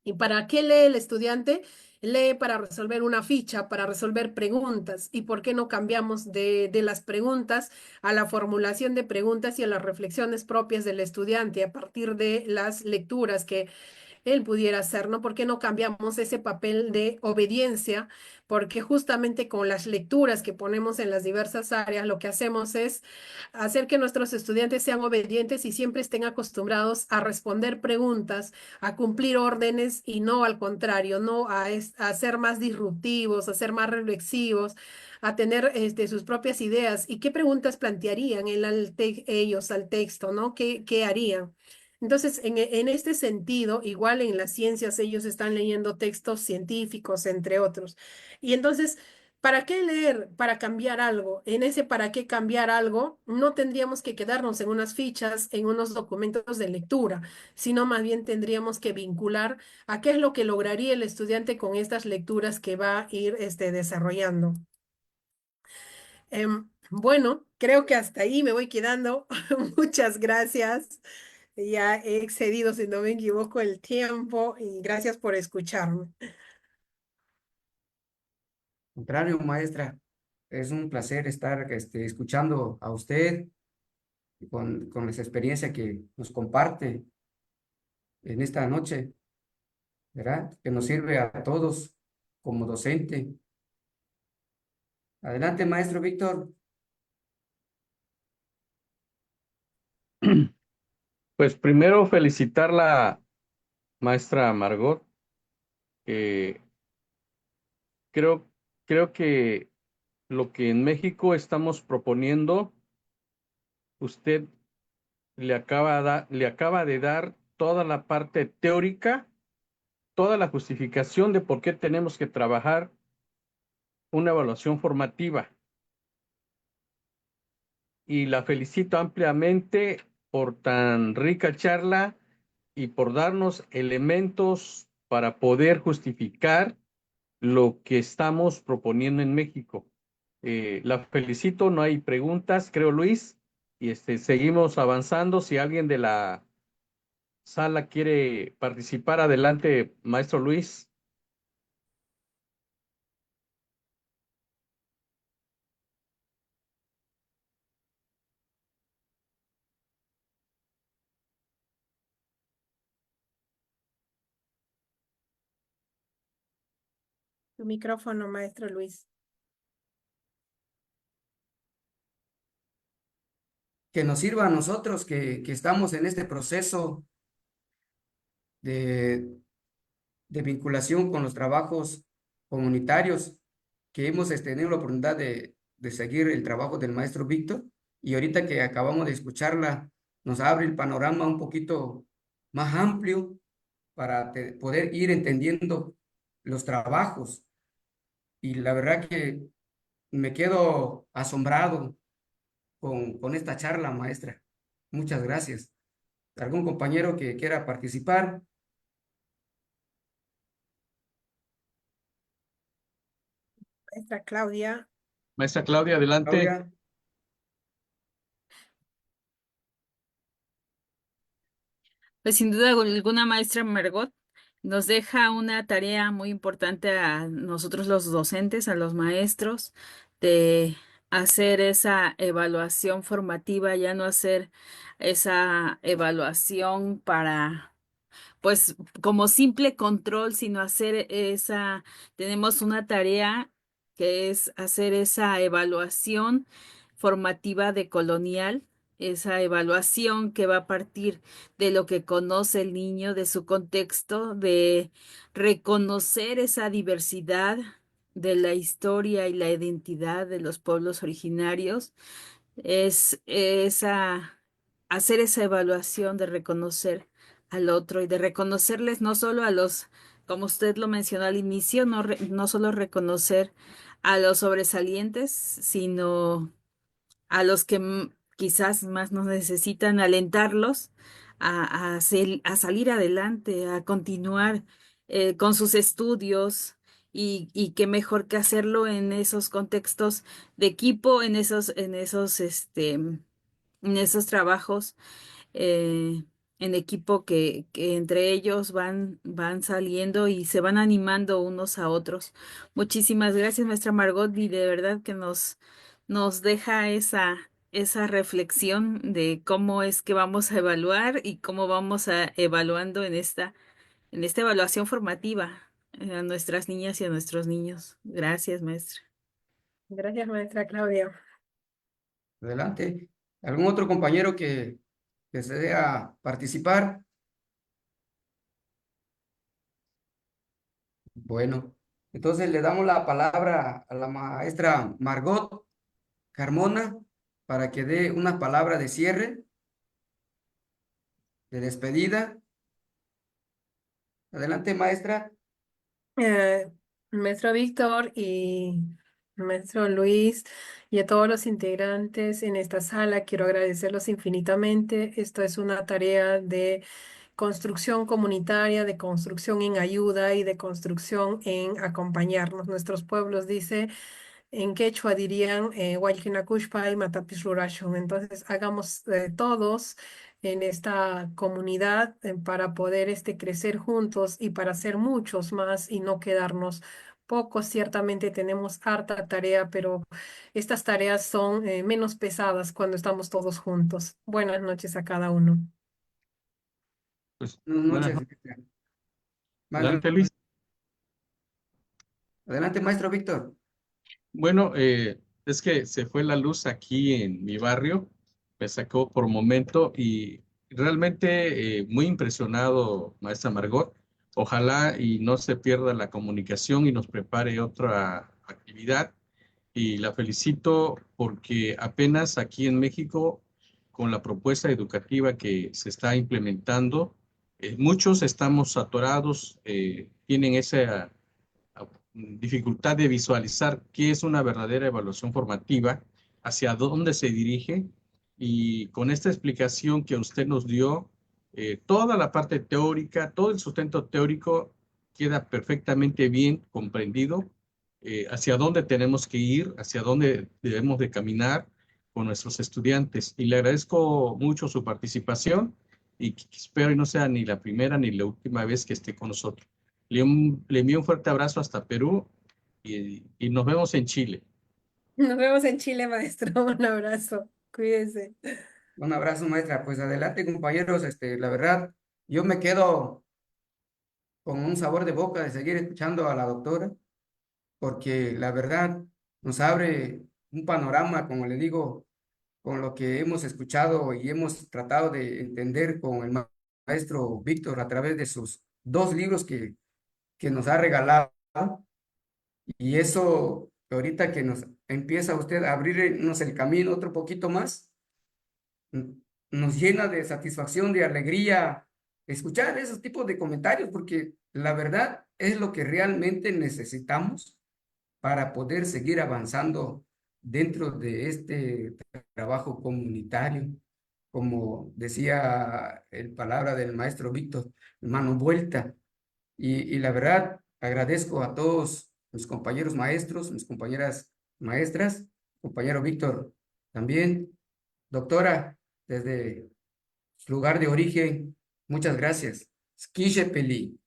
¿Y para qué lee el estudiante? Lee para resolver una ficha, para resolver preguntas. ¿Y por qué no cambiamos de las preguntas a la formulación de preguntas y a las reflexiones propias del estudiante a partir de las lecturas que él pudiera hacer, ¿no? ¿Por qué no cambiamos ese papel de obediencia? Porque justamente con las lecturas que ponemos en las diversas áreas, lo que hacemos es hacer que nuestros estudiantes sean obedientes y siempre estén acostumbrados a responder preguntas, a cumplir órdenes y no al contrario, no a ser más disruptivos, a ser más reflexivos, a tener sus propias ideas. ¿Y qué preguntas plantearían ellos al texto, ¿no? ¿Qué harían? Entonces, en este sentido, igual en las ciencias ellos están leyendo textos científicos, entre otros. Y entonces, ¿para qué leer? Para cambiar algo. En ese para qué cambiar algo, no tendríamos que quedarnos en unas fichas, en unos documentos de lectura, sino más bien tendríamos que vincular a qué es lo que lograría el estudiante con estas lecturas que va a ir desarrollando. Bueno, creo que hasta ahí me voy quedando. Muchas gracias. Ya he excedido, si no me equivoco, el tiempo y gracias por escucharme. Contrario, maestra, es un placer estar escuchando a usted y con esa experiencia que nos comparte en esta noche, ¿verdad? Que nos sirve a todos como docente. Adelante, maestro Víctor. Pues primero felicitar maestra Margot. Eh, creo, creo que lo que en México estamos proponiendo, usted le acaba de dar toda la parte teórica, toda la justificación de por qué tenemos que trabajar una evaluación formativa. Y la felicito ampliamente por tan rica charla y por darnos elementos para poder justificar lo que estamos proponiendo en México. La felicito, no hay preguntas, creo, Luis, y seguimos avanzando. Si alguien de la sala quiere participar, adelante, maestro Luis. Tu micrófono, maestro Luis. Que nos sirva a nosotros que estamos en este proceso de, de vinculación con los trabajos comunitarios, que hemos tenido la oportunidad de seguir el trabajo del maestro Víctor, y ahorita que acabamos de escucharla, nos abre el panorama un poquito más amplio para poder ir entendiendo los trabajos. Y la verdad que me quedo asombrado con esta charla, maestra. Muchas gracias. ¿Algún compañero que quiera participar? Maestra Claudia. Maestra Claudia, adelante. Claudia. Pues sin duda alguna, maestra Margot nos deja una tarea muy importante a nosotros los docentes, a los maestros, de hacer esa evaluación formativa, ya no hacer esa evaluación para pues como simple control, sino hacer tenemos una tarea que es hacer esa evaluación formativa de colonial, esa evaluación que va a partir de lo que conoce el niño, de su contexto, de reconocer esa diversidad de la historia y la identidad de los pueblos originarios, es hacer esa evaluación de reconocer al otro y de reconocerles no solo a los, como usted lo mencionó al inicio, no solo reconocer a los sobresalientes, sino a los que quizás más nos necesitan, alentarlos a salir adelante, a continuar con sus estudios. Y qué mejor que hacerlo en esos contextos de equipo, en esos trabajos eh, en equipo que entre ellos van saliendo y se van animando unos a otros. Muchísimas gracias, maestra Margot, y de verdad que nos deja esa reflexión de cómo es que vamos a evaluar y cómo vamos evaluando en esta evaluación formativa a nuestras niñas y a nuestros niños. Gracias, maestra. Gracias, maestra Claudia. Adelante. ¿Algún otro compañero que desea participar? Bueno, entonces le damos la palabra a la maestra Margot Carmona para que dé una palabra de cierre, de despedida. Adelante, maestra. Eh, Maestro Víctor y maestro Luis y a todos los integrantes en esta sala, quiero agradecerlos infinitamente. Esto es una tarea de construcción comunitaria, de construcción en ayuda y de construcción en acompañarnos. Nuestros pueblos, dice, en quechua dirían Huayquinacushpay Matapis Rurashun. Entonces, hagamos todos en esta comunidad para poder crecer juntos y para ser muchos más y no quedarnos pocos. Ciertamente tenemos harta tarea, pero estas tareas son menos pesadas cuando estamos todos juntos. Buenas noches a cada uno. Pues, Buenas buenas noches, noches. maestra. Adelante, Luis. Adelante, maestro Víctor. Bueno, es que se fue la luz aquí en mi barrio, me sacó por momento y Realmente muy impresionado, maestra Margot. Ojalá y no se pierda la comunicación y nos prepare otra actividad. Y la felicito porque apenas aquí en México, con la propuesta educativa que se está implementando, muchos estamos atorados, tienen esa dificultad de visualizar qué es una verdadera evaluación formativa, hacia dónde se dirige, y con esta explicación que usted nos dio, toda la parte teórica, todo el sustento teórico queda perfectamente bien comprendido, hacia dónde tenemos que ir, hacia dónde debemos de caminar con nuestros estudiantes. Y le agradezco mucho su participación y espero y no sea ni la primera ni la última vez que esté con nosotros. Le envío un fuerte abrazo hasta Perú y nos vemos en Chile. Nos vemos en Chile, maestro. Un abrazo. Cuídese. Un abrazo, maestra. Pues adelante, compañeros. La verdad, yo me quedo con un sabor de boca de seguir escuchando a la doctora, porque la verdad nos abre un panorama, como le digo, con lo que hemos escuchado y hemos tratado de entender con el maestro Víctor a través de sus dos libros que nos ha regalado. Y eso, ahorita que nos empieza usted a abrirnos el camino otro poquito más, nos llena de satisfacción, de alegría, escuchar esos tipos de comentarios, porque la verdad es lo que realmente necesitamos para poder seguir avanzando dentro de este trabajo comunitario. Como decía el palabra del maestro Víctor, mano vuelta. Y la verdad, agradezco a todos mis compañeros maestros, mis compañeras maestras, compañero Víctor también. Doctora, desde su lugar de origen, muchas gracias. Skishepeli.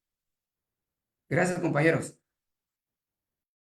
Gracias, compañeros.